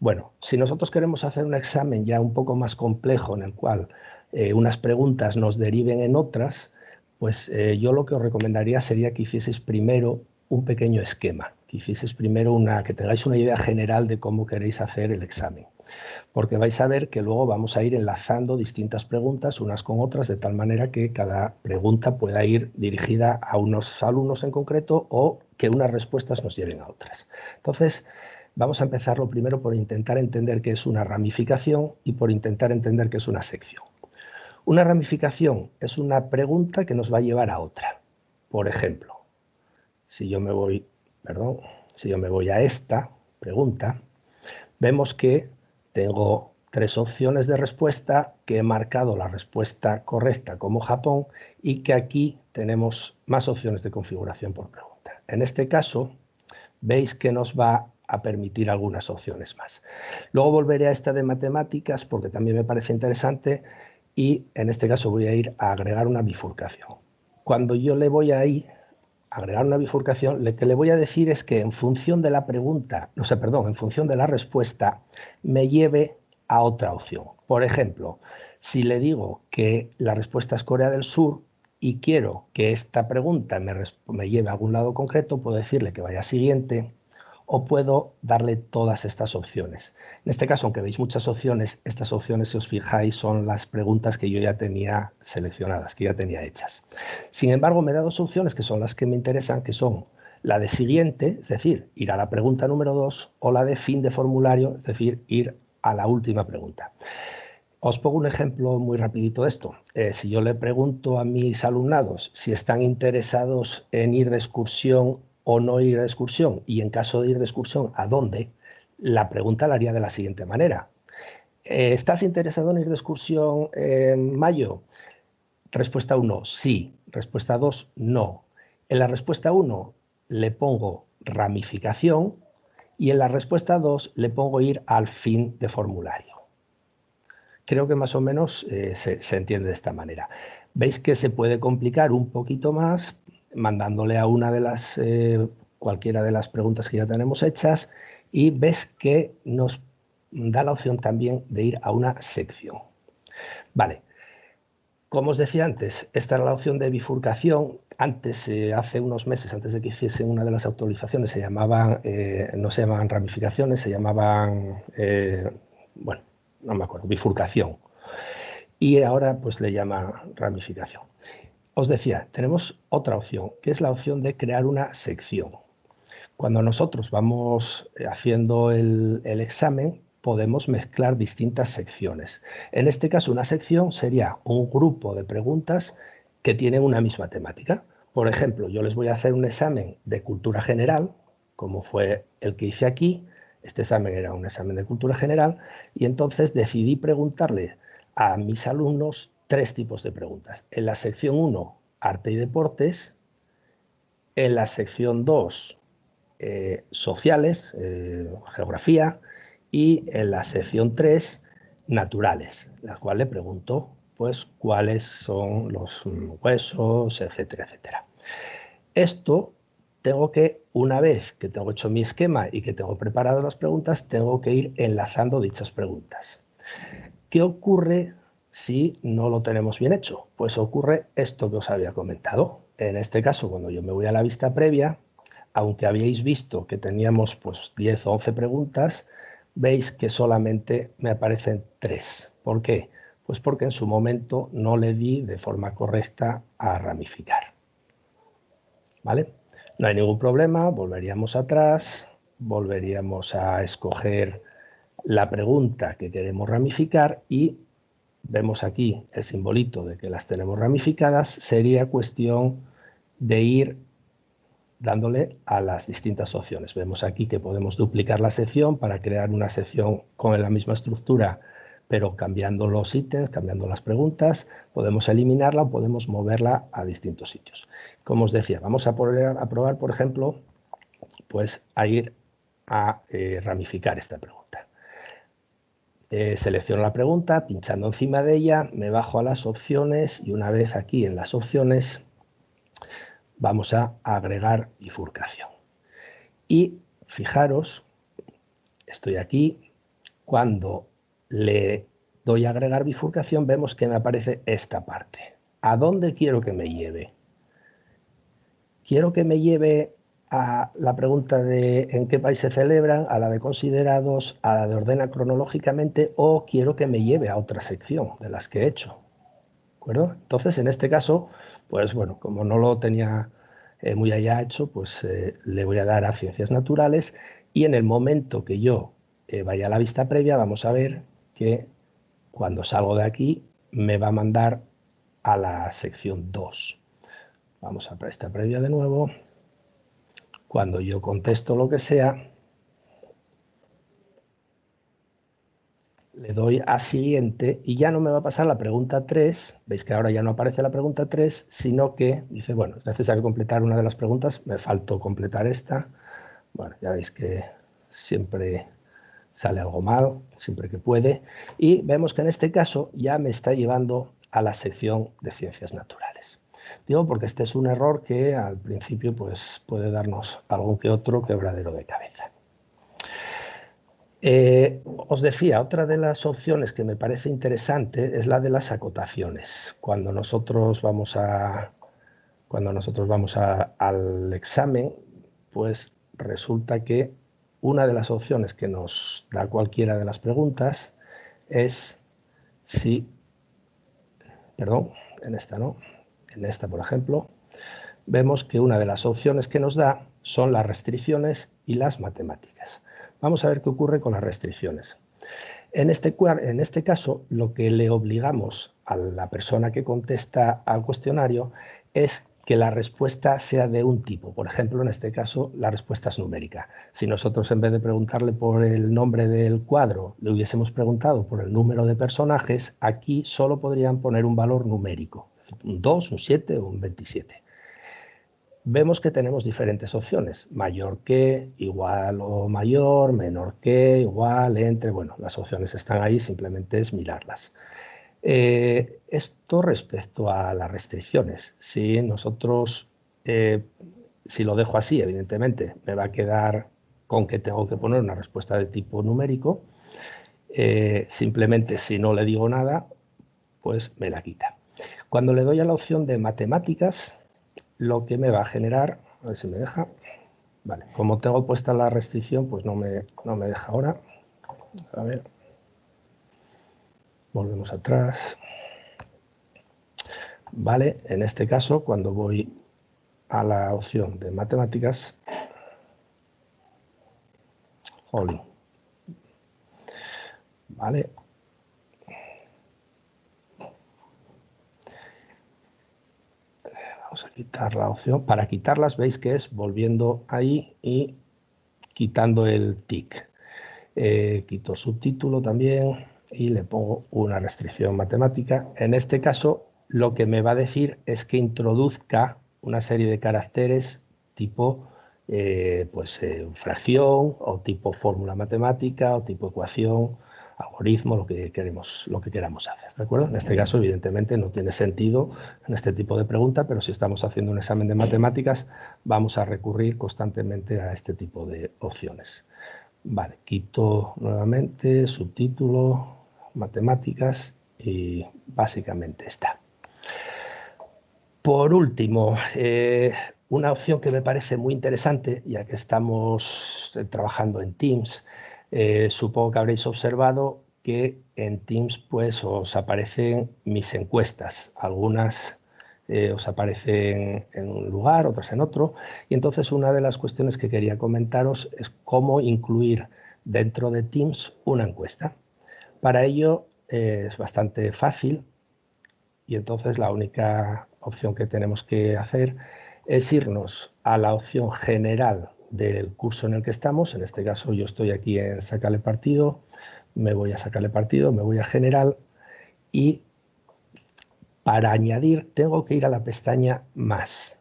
Bueno, si nosotros queremos hacer un examen ya un poco más complejo en el cual unas preguntas nos deriven en otras, pues yo lo que os recomendaría sería que hicieseis primero un pequeño esquema, que hicieseis primero que tengáis una idea general de cómo queréis hacer el examen. Porque vais a ver que luego vamos a ir enlazando distintas preguntas unas con otras de tal manera que cada pregunta pueda ir dirigida a unos alumnos en concreto o que unas respuestas nos lleven a otras. Entonces, vamos a empezarlo primero por intentar entender qué es una ramificación y por intentar entender qué es una sección. Una ramificación es una pregunta que nos va a llevar a otra. Por ejemplo, si yo me voy a esta pregunta, vemos que tengo 3 opciones de respuesta, que he marcado la respuesta correcta como Japón y que aquí tenemos más opciones de configuración por pregunta. En este caso, veis que nos va a permitir algunas opciones más. Luego volveré a esta de matemáticas porque también me parece interesante y en este caso voy a ir a agregar una bifurcación. Cuando yo le voy a ir a agregar una bifurcación, lo que le voy a decir es que en función de la pregunta, en función de la respuesta, me lleve a otra opción. Por ejemplo, si le digo que la respuesta es Corea del Sur y quiero que esta pregunta me lleve a algún lado concreto, puedo decirle que vaya a siguiente o puedo darle todas estas opciones. En este caso, aunque veis muchas opciones, estas opciones, si os fijáis, son las preguntas que yo ya tenía seleccionadas, que ya tenía hechas. Sin embargo, me da 2 opciones que son las que me interesan, que son la de siguiente, es decir, ir a la pregunta número 2, o la de fin de formulario, es decir, ir a la última pregunta. Os pongo un ejemplo muy rapidito de esto. Si yo le pregunto a mis alumnados si están interesados en ir de excursión o no ir de excursión, y en caso de ir de excursión, ¿a dónde? La pregunta la haría de la siguiente manera. ¿Estás interesado en ir de excursión en mayo? Respuesta 1, sí. Respuesta 2, no. En la respuesta 1 le pongo ramificación y en la respuesta 2 le pongo ir al fin de formulario. Creo que más o menos se entiende de esta manera. Veis que se puede complicar un poquito más mandándole a una de cualquiera de las preguntas que ya tenemos hechas y ves que nos da la opción también de ir a una sección. Vale. Como os decía antes, esta era la opción de bifurcación. Antes, hace unos meses, antes de que hiciesen una de las actualizaciones, no se llamaban ramificaciones, se llamaban, no me acuerdo, bifurcación. Y ahora pues le llama ramificación. Os decía, tenemos otra opción, que es la opción de crear una sección. Cuando nosotros vamos haciendo el examen, podemos mezclar distintas secciones. En este caso, una sección sería un grupo de preguntas que tienen una misma temática. Por ejemplo, yo les voy a hacer un examen de cultura general, como fue el que hice aquí. Este examen era un examen de cultura general y entonces decidí preguntarle a mis alumnos 3 tipos de preguntas. En la sección 1, arte y deportes. En la sección 2, sociales, geografía, y en la sección 3, naturales, la cual le pregunto pues cuáles son los huesos, etcétera, etcétera. Esto tengo que, una vez que tengo hecho mi esquema y que tengo preparadas las preguntas, tengo que ir enlazando dichas preguntas. ¿Qué ocurre si no lo tenemos bien hecho? Pues ocurre esto que os había comentado. En este caso, cuando yo me voy a la vista previa, aunque habíais visto que teníamos pues 10 o 11 preguntas, veis que solamente me aparecen 3. ¿Por qué? Pues porque en su momento no le di de forma correcta a ramificar. ¿Vale? No hay ningún problema, volveríamos atrás, volveríamos a escoger la pregunta que queremos ramificar y vemos aquí el simbolito de que las tenemos ramificadas. Sería cuestión de ir dándole a las distintas opciones. Vemos aquí que podemos duplicar la sección para crear una sección con la misma estructura, pero cambiando los ítems, cambiando las preguntas. Podemos eliminarla o podemos moverla a distintos sitios. Como os decía, vamos a probar, por ejemplo, pues a ir a ramificar esta pregunta. Selecciono la pregunta, pinchando encima de ella, me bajo a las opciones y una vez aquí en las opciones vamos a agregar bifurcación. Y fijaros, estoy aquí, cuando le doy a agregar bifurcación vemos que me aparece esta parte. ¿A dónde quiero que me lleve? ¿Quiero que me lleve a la pregunta de en qué país se celebran, a la de considerados, a la de ordena cronológicamente, o quiero que me lleve a otra sección de las que he hecho? ¿De acuerdo? Entonces, en este caso, pues bueno, como no lo tenía muy allá hecho, pues le voy a dar a ciencias naturales y en el momento que yo vaya a la vista previa, vamos a ver que cuando salgo de aquí me va a mandar a la sección 2. Vamos a esta previa de nuevo. Cuando yo contesto lo que sea, le doy a siguiente y ya no me va a pasar la pregunta 3. Veis que ahora ya no aparece la pregunta 3, sino que dice, bueno, es necesario completar una de las preguntas. Me faltó completar esta. Bueno, ya veis que siempre sale algo mal, siempre que puede. Y vemos que en este caso ya me está llevando a la sección de ciencias naturales. Digo porque este es un error que al principio pues, puede darnos algún que otro quebradero de cabeza. Os decía, otra de las opciones que me parece interesante es la de las acotaciones. Cuando nosotros vamos al examen, pues resulta que una de las opciones que nos da cualquiera de las preguntas es si, perdón, en esta no, en esta por ejemplo, vemos que una de las opciones que nos da son las restricciones y las matemáticas. Vamos a ver qué ocurre con las restricciones. En este caso, lo que le obligamos a la persona que contesta al cuestionario es que la respuesta sea de un tipo. Por ejemplo, en este caso, la respuesta es numérica. Si nosotros, en vez de preguntarle por el nombre del cuadro, le hubiésemos preguntado por el número de personajes, aquí solo podrían poner un valor numérico, un 2, un 7 o un 27. Vemos que tenemos diferentes opciones, mayor que, igual o mayor, menor que, igual, entre, bueno, las opciones están ahí, simplemente es mirarlas. Esto respecto a las restricciones, si nosotros, si lo dejo así, evidentemente me va a quedar con que tengo que poner una respuesta de tipo numérico, simplemente si no le digo nada, pues me la quita. Cuando le doy a la opción de matemáticas, lo que me va a generar, a ver si me deja, vale, como tengo puesta la restricción, pues no me deja ahora, a ver, volvemos atrás, vale, en este caso cuando voy a la opción de matemáticas, jolín, vale, vamos a quitar la opción. Para quitarlas veis que es volviendo ahí y quitando el tic. Quito el subtítulo también y le pongo una restricción matemática. En este caso lo que me va a decir es que introduzca una serie de caracteres tipo fracción o tipo fórmula matemática o tipo ecuación, algoritmo, lo que queramos hacer, ¿de acuerdo? En este caso, evidentemente, no tiene sentido en este tipo de pregunta, pero si estamos haciendo un examen de matemáticas, vamos a recurrir constantemente a este tipo de opciones. Vale, quito nuevamente subtítulo, matemáticas y básicamente está. Por último, una opción que me parece muy interesante, ya que estamos trabajando en Teams, supongo que habréis observado que en Teams pues, os aparecen mis encuestas. Algunas os aparecen en un lugar, otras en otro. Y entonces una de las cuestiones que quería comentaros es cómo incluir dentro de Teams una encuesta. Para ello es bastante fácil. Y entonces la única opción que tenemos que hacer es irnos a la opción general del curso en el que estamos. En este caso yo estoy aquí en sacarle partido, me voy a sacarle partido, me voy a general y para añadir tengo que ir a la pestaña más.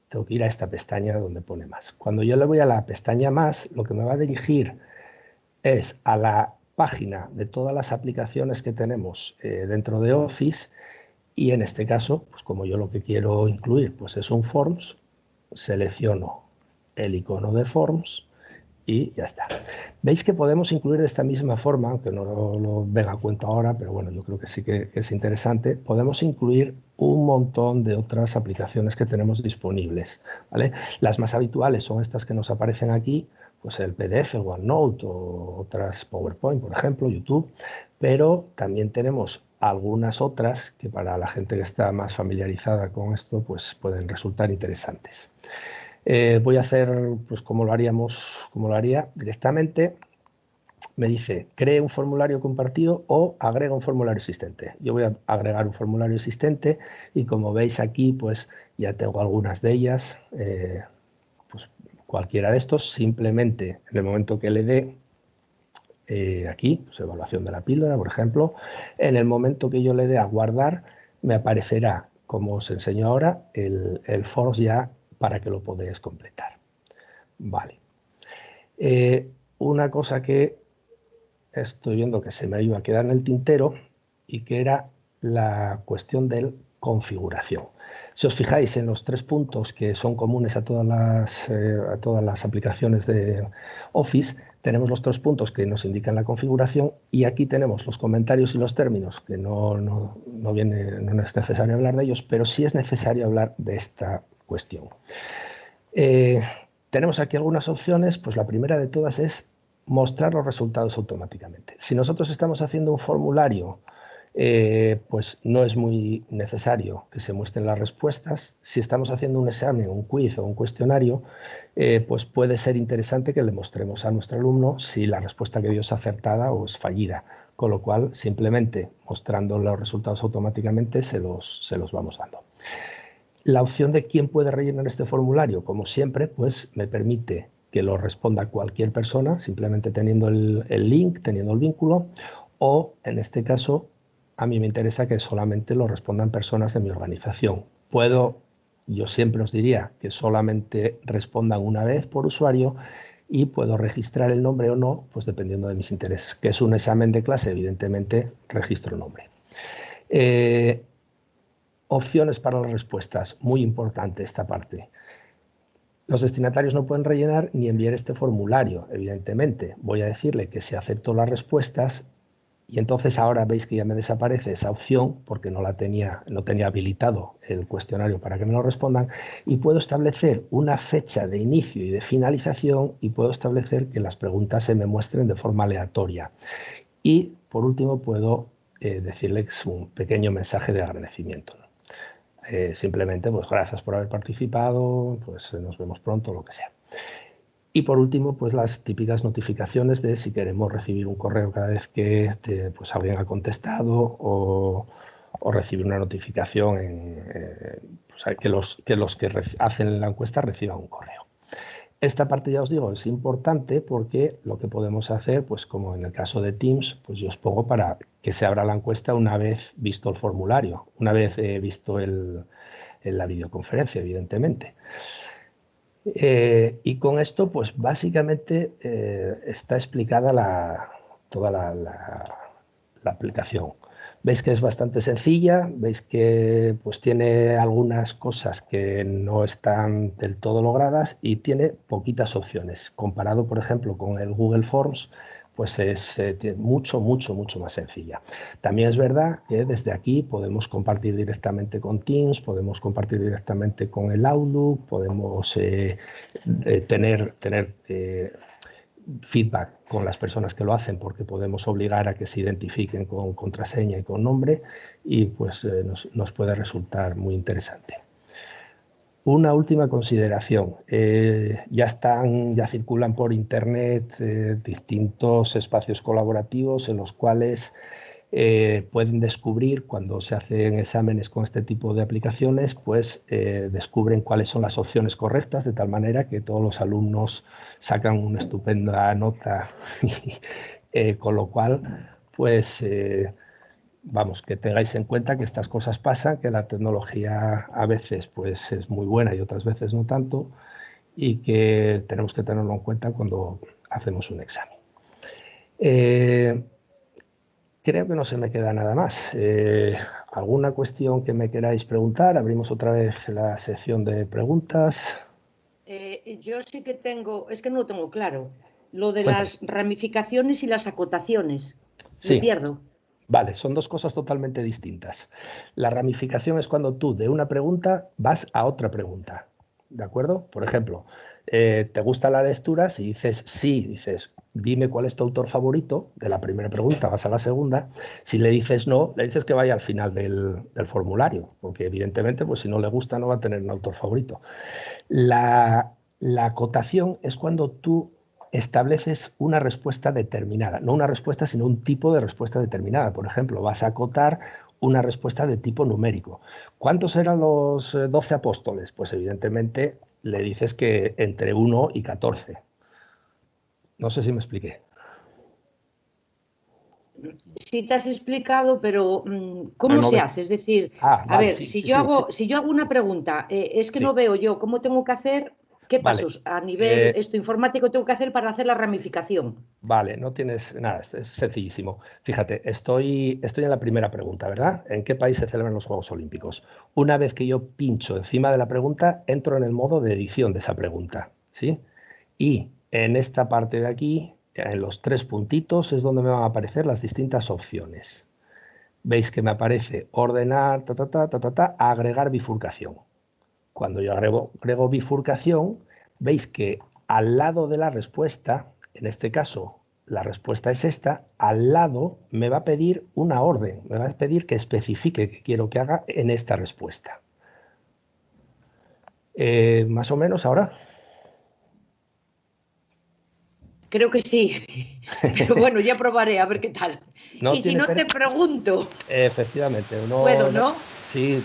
Tengo que ir a esta pestaña donde pone más. Cuando yo le voy a la pestaña más, lo que me va a dirigir es a la página de todas las aplicaciones que tenemos dentro de Office. Y en este caso, pues como yo lo que quiero incluir pues es un Forms, selecciono el icono de Forms y ya está. Veis que podemos incluir de esta misma forma, aunque no lo venga a cuento ahora, pero bueno, yo creo que sí que es interesante, podemos incluir un montón de otras aplicaciones que tenemos disponibles, ¿vale? Las más habituales son estas que nos aparecen aquí, pues el PDF, el OneNote o otras PowerPoint, por ejemplo, YouTube, pero también tenemos algunas otras que para la gente que está más familiarizada con esto, pues pueden resultar interesantes. Voy a hacer pues como lo haría directamente. Me dice, cree un formulario compartido o agrega un formulario existente. Yo voy a agregar un formulario existente y como veis aquí, pues ya tengo algunas de ellas. Pues cualquiera de estos, simplemente en el momento que le dé aquí, pues evaluación de la píldora, por ejemplo, en el momento que yo le dé a guardar, me aparecerá, como os enseño ahora, el Forms ya para que lo podáis completar. Vale. Una cosa que estoy viendo que se me iba a quedar en el tintero y que era la cuestión de configuración. Si os fijáis en los 3 puntos que son comunes a todas las aplicaciones de Office, tenemos los 3 puntos que nos indican la configuración y aquí tenemos los comentarios y los términos, que no es necesario hablar de ellos, pero sí es necesario hablar de esta cuestión. Tenemos aquí algunas opciones, pues la primera de todas es mostrar los resultados automáticamente. Si nosotros estamos haciendo un formulario, pues no es muy necesario que se muestren las respuestas. Si estamos haciendo un examen, un quiz o un cuestionario, pues puede ser interesante que le mostremos a nuestro alumno si la respuesta que dio es acertada o es fallida, con lo cual simplemente mostrando los resultados automáticamente se los vamos dando. La opción de quién puede rellenar este formulario, como siempre, pues me permite que lo responda cualquier persona, simplemente teniendo el link, teniendo el vínculo, o en este caso, a mí me interesa que solamente lo respondan personas de mi organización. Yo siempre os diría que solamente respondan una vez por usuario y puedo registrar el nombre o no, pues dependiendo de mis intereses. Que es un examen de clase, evidentemente, registro nombre. Opciones para las respuestas, muy importante esta parte. Los destinatarios no pueden rellenar ni enviar este formulario, evidentemente. Voy a decirle que si acepto las respuestas y entonces ahora veis que ya me desaparece esa opción porque no tenía habilitado el cuestionario para que me lo respondan y puedo establecer una fecha de inicio y de finalización y puedo establecer que las preguntas se me muestren de forma aleatoria. Y por último puedo decirles un pequeño mensaje de agradecimiento. Simplemente, pues gracias por haber participado, pues nos vemos pronto, lo que sea. Y por último, pues las típicas notificaciones de si queremos recibir un correo cada vez que pues alguien ha contestado o recibir una notificación pues que los que hacen la encuesta reciban un correo. Esta parte, ya os digo, es importante porque lo que podemos hacer, pues como en el caso de Teams, pues yo os pongo para que se abra la encuesta una vez visto el formulario, una vez visto la videoconferencia, evidentemente. Y con esto, pues básicamente está explicada toda la aplicación. Veis que es bastante sencilla, veis que pues tiene algunas cosas que no están del todo logradas y tiene poquitas opciones. Comparado, por ejemplo, con el Google Forms, pues es mucho más sencilla. También es verdad que desde aquí podemos compartir directamente con Teams, podemos compartir directamente con el Outlook, podemos tener feedback con las personas que lo hacen, porque podemos obligar a que se identifiquen con contraseña y con nombre, y pues nos puede resultar muy interesante. Una última consideración. Ya circulan por internet distintos espacios colaborativos en los cuales pueden descubrir, cuando se hacen exámenes con este tipo de aplicaciones, pues descubren cuáles son las opciones correctas, de tal manera que todos los alumnos sacan una estupenda nota, con lo cual, pues vamos, que tengáis en cuenta que estas cosas pasan, que la tecnología a veces pues es muy buena y otras veces no tanto, y que tenemos que tenerlo en cuenta cuando hacemos un examen. Creo que no se me queda nada más. ¿Alguna cuestión que me queráis preguntar? Abrimos otra vez la sección de preguntas. Yo sí que tengo, es que no lo tengo claro, lo de Cuéntame. las ramificaciones y las acotaciones. Sí. Me pierdo. Vale, son dos cosas totalmente distintas. La ramificación es cuando tú de una pregunta vas a otra pregunta, ¿de acuerdo? Por ejemplo, ¿te gusta la lectura? Si dices sí, dices, dime cuál es tu autor favorito, de la primera pregunta vas a la segunda. Si le dices no, le dices que vaya al final del formulario, porque evidentemente, pues si no le gusta, no va a tener un autor favorito. La acotación es cuando tú estableces una respuesta determinada, no una respuesta, sino un tipo de respuesta determinada. Por ejemplo, vas a acotar una respuesta de tipo numérico. ¿Cuántos eran los 12 apóstoles? Pues evidentemente le dices que entre 1 y 14. No sé si me expliqué. Sí te has explicado, pero ¿cómo se hace? Es decir, a ver, si yo hago una pregunta, es que no veo yo cómo tengo que hacer, ¿qué pasos a nivel informático tengo que hacer para hacer la ramificación? Vale, no tienes nada, es sencillísimo. Fíjate, estoy en la primera pregunta, ¿verdad? ¿En qué país se celebran los Juegos Olímpicos? Una vez que yo pincho encima de la pregunta, entro en el modo de edición de esa pregunta, ¿sí? Y en esta parte de aquí, en los 3 puntitos, es donde me van a aparecer las distintas opciones. Veis que me aparece ordenar, agregar bifurcación. Cuando yo agrego bifurcación, veis que al lado de la respuesta, en este caso la respuesta es esta, al lado me va a pedir una orden, me va a pedir que especifique qué quiero que haga en esta respuesta. Más o menos ahora. Creo que sí, pero bueno, ya probaré a ver qué tal. Y si no te pregunto. Efectivamente. Puedo, ¿no? Sí,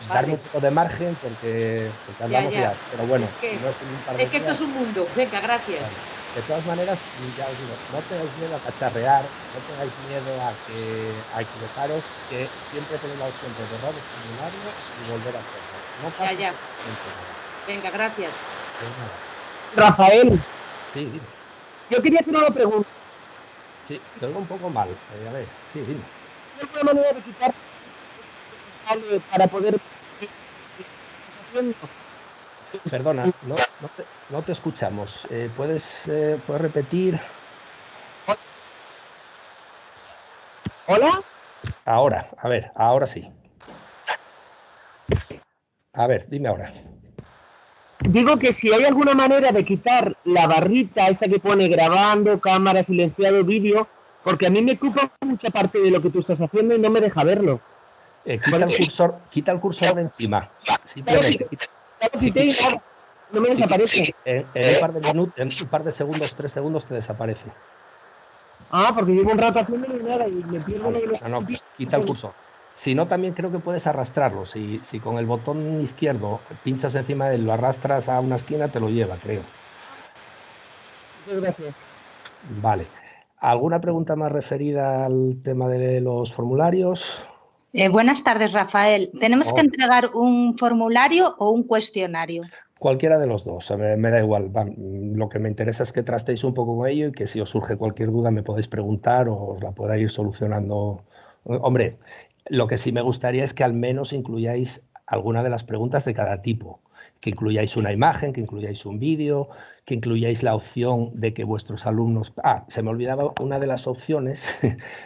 darme un poco de margen porque andamos ya. Pero bueno, es que esto es un mundo. Venga, gracias. Vale. De todas maneras, ya os digo, no tengáis miedo a cacharrear, no tengáis miedo a equivocaros, que siempre tenéis la opción de borrar el formulario y volver a hacerlo. No pasa ya. Venga, gracias. Rafael. Sí, dime. Yo quería hacer una pregunta. Sí, te oigo un poco mal. A ver, sí, dime. ¿Hay alguna manera de quitar para poder... Perdona, no te escuchamos. ¿Puedes repetir? ¿Hola? Ahora, a ver, ahora sí. A ver, dime ahora. Digo que si hay alguna manera de quitar la barrita esta que pone grabando, cámara, silenciado, vídeo, porque a mí me ocupa mucha parte de lo que tú estás haciendo y no me deja verlo. Quita el cursor de encima. Simplemente. No me desaparece. En un par de minutos, en un par de segundos, 3 segundos te desaparece. Ah, porque llevo un rato haciendo y nada y me pierdo lo que no, quita el cursor. Si no, también creo que puedes arrastrarlo. Si con el botón izquierdo pinchas encima de él, lo arrastras a una esquina, te lo lleva, creo. Muchas gracias. Vale. ¿Alguna pregunta más referida al tema de los formularios? Buenas tardes, Rafael. ¿Tenemos que entregar un formulario o un cuestionario? Cualquiera de los dos, me da igual. Lo que me interesa es que tratéis un poco con ello y que si os surge cualquier duda me podéis preguntar o os la pueda ir solucionando. Hombre, lo que sí me gustaría es que al menos incluyáis alguna de las preguntas de cada tipo, que incluyáis una imagen, que incluyáis un vídeo, que incluyáis la opción de que vuestros alumnos... Ah, se me olvidaba una de las opciones.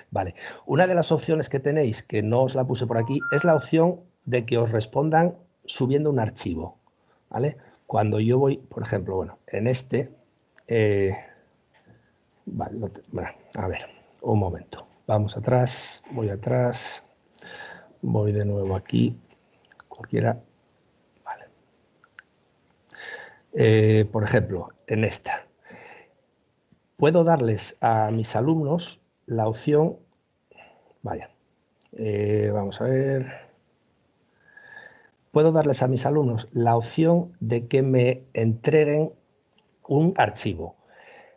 Vale, una de las opciones que tenéis, que no os la puse por aquí, es la opción de que os respondan subiendo un archivo. ¿Vale? Cuando yo voy, por ejemplo, bueno, en este, vale, bueno, a ver, un momento, vamos atrás, voy de nuevo aquí, cualquiera, vale. Por ejemplo, en esta, puedo darles a mis alumnos la opción, vaya, vamos a ver... Puedo darles a mis alumnos la opción de que me entreguen un archivo.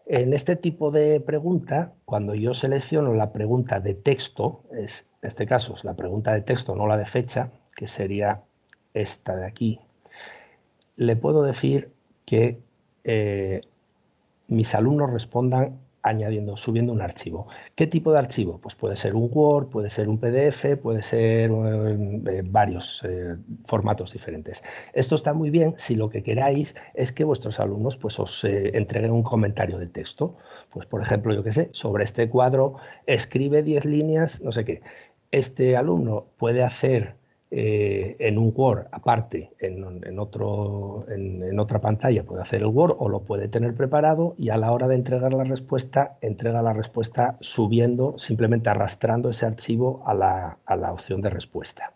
En este tipo de pregunta, cuando yo selecciono la pregunta de texto, en este caso es la pregunta de texto, no la de fecha, que sería esta de aquí, le puedo decir que mis alumnos respondan subiendo un archivo. ¿Qué tipo de archivo? Pues puede ser un Word, puede ser un PDF, puede ser varios formatos diferentes. Esto está muy bien si lo que queráis es que vuestros alumnos pues, os entreguen un comentario de texto. Pues, por ejemplo, yo qué sé, sobre este cuadro escribe 10 líneas, no sé qué. Este alumno puede hacer en un Word aparte, en otra pantalla puede hacer el Word o lo puede tener preparado y a la hora de entregar la respuesta, entrega la respuesta subiendo, simplemente arrastrando ese archivo a la opción de respuesta.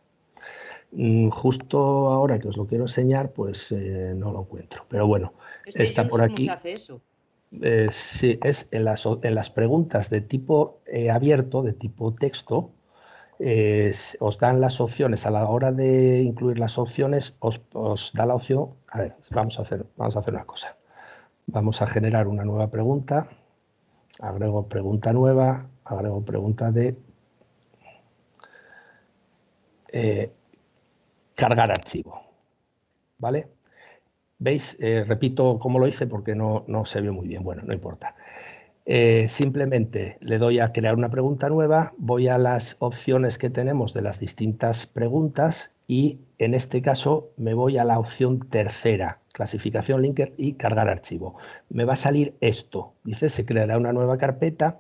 Justo ahora que os lo quiero enseñar, pues no lo encuentro, pero bueno, está por aquí. ¿Cómo se hace eso? Sí, es en las preguntas de tipo abierto, de tipo texto. Os dan las opciones, a la hora de incluir las opciones, os da la opción, a ver, vamos a hacer una cosa. Vamos a generar una nueva pregunta, agrego pregunta nueva, agrego pregunta de cargar archivo, ¿vale? ¿Veis? Repito cómo lo hice porque no se vio muy bien, bueno, no importa. Simplemente le doy a crear una pregunta nueva, voy a las opciones que tenemos de las distintas preguntas y en este caso me voy a la opción tercera, clasificación linker y cargar archivo. Me va a salir esto, dice se creará una nueva carpeta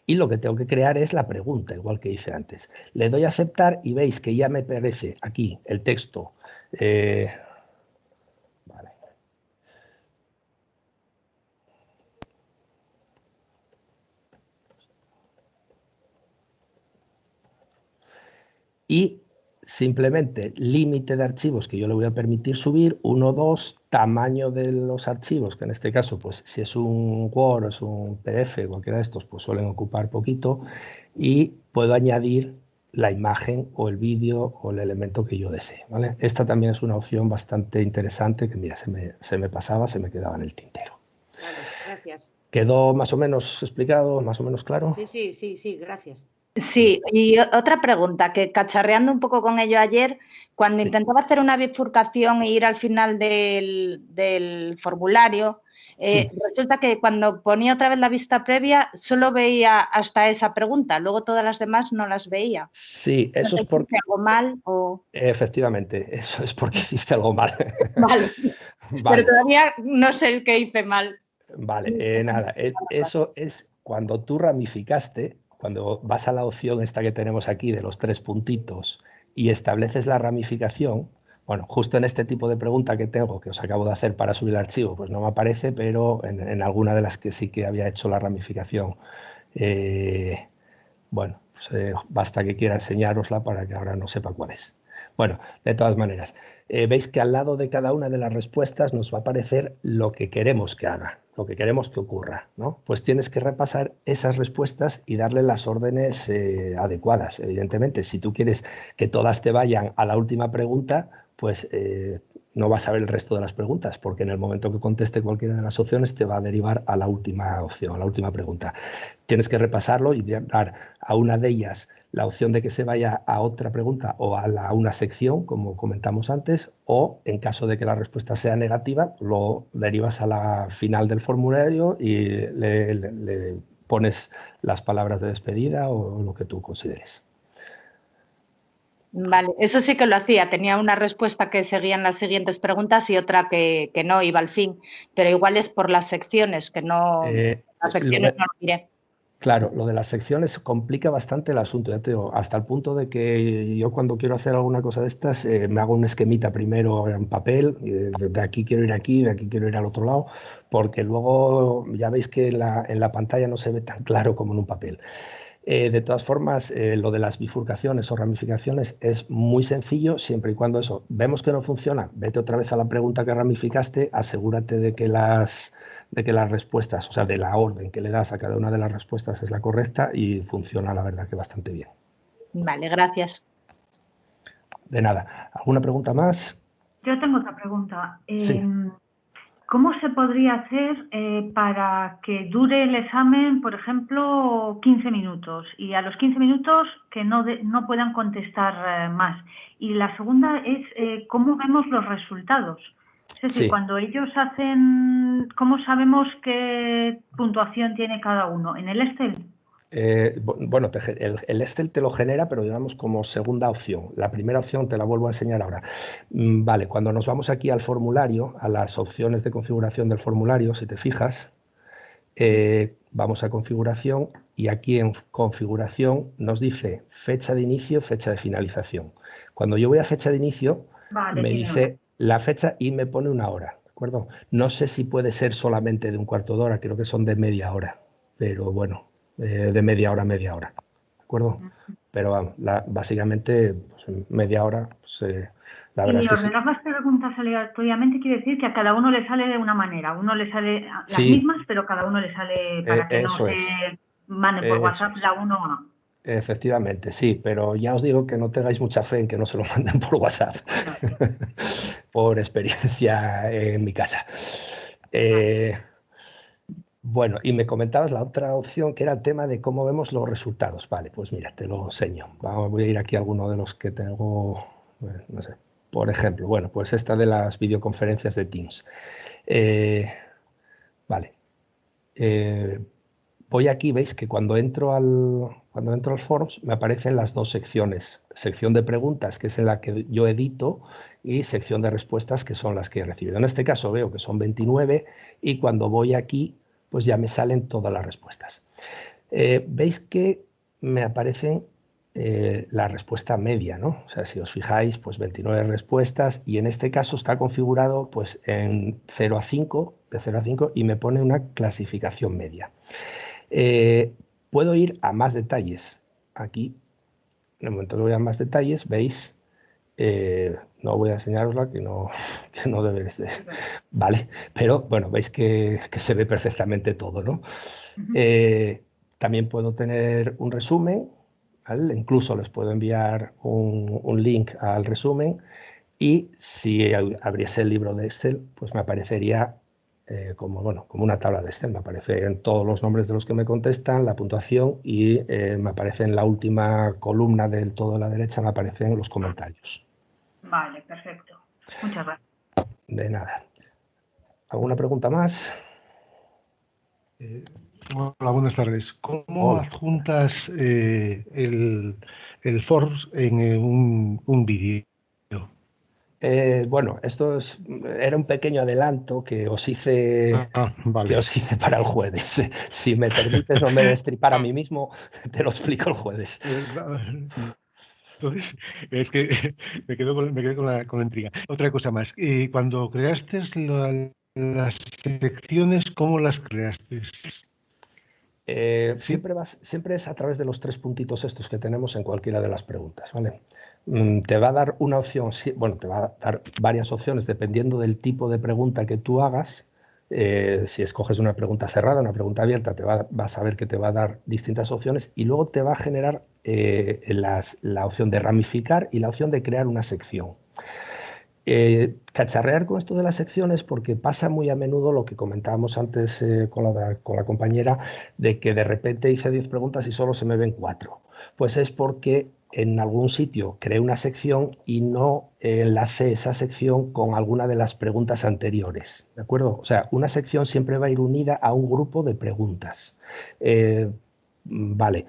y lo que tengo que crear es la pregunta, igual que hice antes. Le doy a aceptar y veis que ya me aparece aquí el texto. Vale. Y simplemente límite de archivos que yo le voy a permitir subir, 1, 2, tamaño de los archivos, que en este caso, pues si es un Word, es un PDF, cualquiera de estos, pues suelen ocupar poquito, y puedo añadir la imagen o el vídeo o el elemento que yo desee, ¿vale? Esta también es una opción bastante interesante que, mira, se me pasaba, se me quedaba en el tintero. Vale, gracias. ¿Quedó más o menos explicado, más o menos claro? Sí, gracias. Sí, y otra pregunta, que cacharreando un poco con ello ayer, cuando intentaba hacer una bifurcación e ir al final del formulario, resulta que cuando ponía otra vez la vista previa solo veía hasta esa pregunta, luego todas las demás no las veía. Sí, eso es porque... ¿Hice algo mal o...? Efectivamente, eso es porque hiciste algo mal. Vale. Pero todavía no sé el que hice mal. Vale, nada, eso es cuando tú ramificaste, cuando vas a la opción esta que tenemos aquí de los 3 puntitos y estableces la ramificación. Bueno, justo en este tipo de pregunta que tengo, que os acabo de hacer para subir el archivo, pues no me aparece, pero en alguna de las que sí que había hecho la ramificación, bueno, pues, basta que quiera enseñárosla para que ahora no sepa cuál es. Bueno, de todas maneras, veis que al lado de cada una de las respuestas nos va a aparecer lo que queremos que haga, lo que queremos que ocurra, ¿no? Pues tienes que repasar esas respuestas y darle las órdenes adecuadas. Evidentemente, si tú quieres que todas te vayan a la última pregunta, pues no vas a ver el resto de las preguntas, porque en el momento que conteste cualquiera de las opciones te va a derivar a la última opción, a la última pregunta. Tienes que repasarlo y dar a una de ellas la opción de que se vaya a otra pregunta o a una sección, como comentamos antes, o en caso de que la respuesta sea negativa, lo derivas a la final del formulario y le pones las palabras de despedida o lo que tú consideres. Vale, eso sí que lo hacía. Tenía una respuesta que seguían las siguientes preguntas y otra que no iba al fin. Pero igual es por las secciones, que no... las secciones no lo diré. Claro, lo de las secciones complica bastante el asunto, ya te digo, hasta el punto de que yo cuando quiero hacer alguna cosa de estas me hago un esquemita primero en papel, de aquí quiero ir aquí, de aquí quiero ir al otro lado, porque luego ya veis que en la pantalla no se ve tan claro como en un papel. De todas formas, lo de las bifurcaciones o ramificaciones es muy sencillo, siempre y cuando eso vemos que no funciona, vete otra vez a la pregunta que ramificaste, asegúrate de que las respuestas, o sea, de la orden que le das a cada una de las respuestas es la correcta y funciona, la verdad, que bastante bien. Vale, gracias. De nada. ¿Alguna pregunta más? Yo tengo otra pregunta. Sí. ¿Cómo se podría hacer para que dure el examen, por ejemplo, 15 minutos y a los 15 minutos que no puedan contestar más? Y la segunda es cómo vemos los resultados. Es decir, cuando ellos hacen, ¿cómo sabemos qué puntuación tiene cada uno? ¿En el Excel? Bueno, el Excel te lo genera, pero digamos como segunda opción. La primera opción te la vuelvo a enseñar ahora. Vale, cuando nos vamos aquí al formulario, a las opciones de configuración del formulario, si te fijas, vamos a configuración y aquí en configuración nos dice fecha de inicio, fecha de finalización. Cuando yo voy a fecha de inicio, me dice la fecha y me pone una hora, ¿de acuerdo? No sé si puede ser solamente de un cuarto de hora, creo que son de media hora, pero bueno. De media hora, ¿de acuerdo? Pero básicamente pues, media hora, pues, la verdad es que ordenar las preguntas aleatoriamente quiere decir que a cada uno le sale de una manera. A uno le sale las mismas, pero cada uno le sale para que no se manden por WhatsApp la uno o no. Efectivamente, sí, pero ya os digo que no tengáis mucha fe en que no se lo manden por WhatsApp, por experiencia en mi casa. Bueno, y me comentabas la otra opción que era el tema de cómo vemos los resultados. Vale, pues mira, te lo enseño. Voy a ir aquí a alguno de los que tengo, no sé, por ejemplo, bueno, pues esta de las videoconferencias de Teams. Vale. Voy aquí, veis que cuando entro al Forms me aparecen las dos secciones. Sección de preguntas, que es en la que yo edito, y sección de respuestas, que son las que he recibido. En este caso veo que son 29 y cuando voy aquí pues ya me salen todas las respuestas. Veis que me aparecen la respuesta media, ¿no? O sea, si os fijáis, pues 29 respuestas y en este caso está configurado pues en 0 a 5, de 0 a 5 y me pone una clasificación media. Puedo ir a más detalles. Aquí, en el momento que voy a más detalles, veis, no voy a enseñarosla, que no debéis de... Vale, pero bueno, veis que se ve perfectamente todo, ¿no? También puedo tener un resumen, ¿vale? Incluso les puedo enviar un link al resumen y si abriese el libro de Excel, pues me aparecería como una tabla de Excel. Me aparecen todos los nombres de los que me contestan, la puntuación y me aparece en la última columna del todo a la derecha, me aparecen los comentarios. Vale, perfecto. Muchas gracias. De nada. ¿Alguna pregunta más? Hola, buenas tardes. ¿Cómo adjuntas el Forms en un vídeo? Bueno, esto era un pequeño adelanto que os hice, vale. Para el jueves. Si me permites no me destripar a mí mismo, te lo explico el jueves. Entonces, es que me quedo con la intriga. Otra cosa más. Cuando creaste las secciones, ¿cómo las creaste? Siempre es a través de los 3 puntitos estos que tenemos en cualquiera de las preguntas, ¿vale? Te va a dar una opción, bueno, te va a dar varias opciones dependiendo del tipo de pregunta que tú hagas. Si escoges una pregunta cerrada, una pregunta abierta, vas a ver que te va a dar distintas opciones y luego te va a generar la opción de ramificar y la opción de crear una sección. Cacharrear con esto de las secciones porque pasa muy a menudo lo que comentábamos antes con la compañera, de que de repente hice 10 preguntas y solo se me ven 4. Pues es porque en algún sitio creé una sección y no enlacé esa sección con alguna de las preguntas anteriores, ¿de acuerdo? O sea, una sección siempre va a ir unida a un grupo de preguntas. Vale.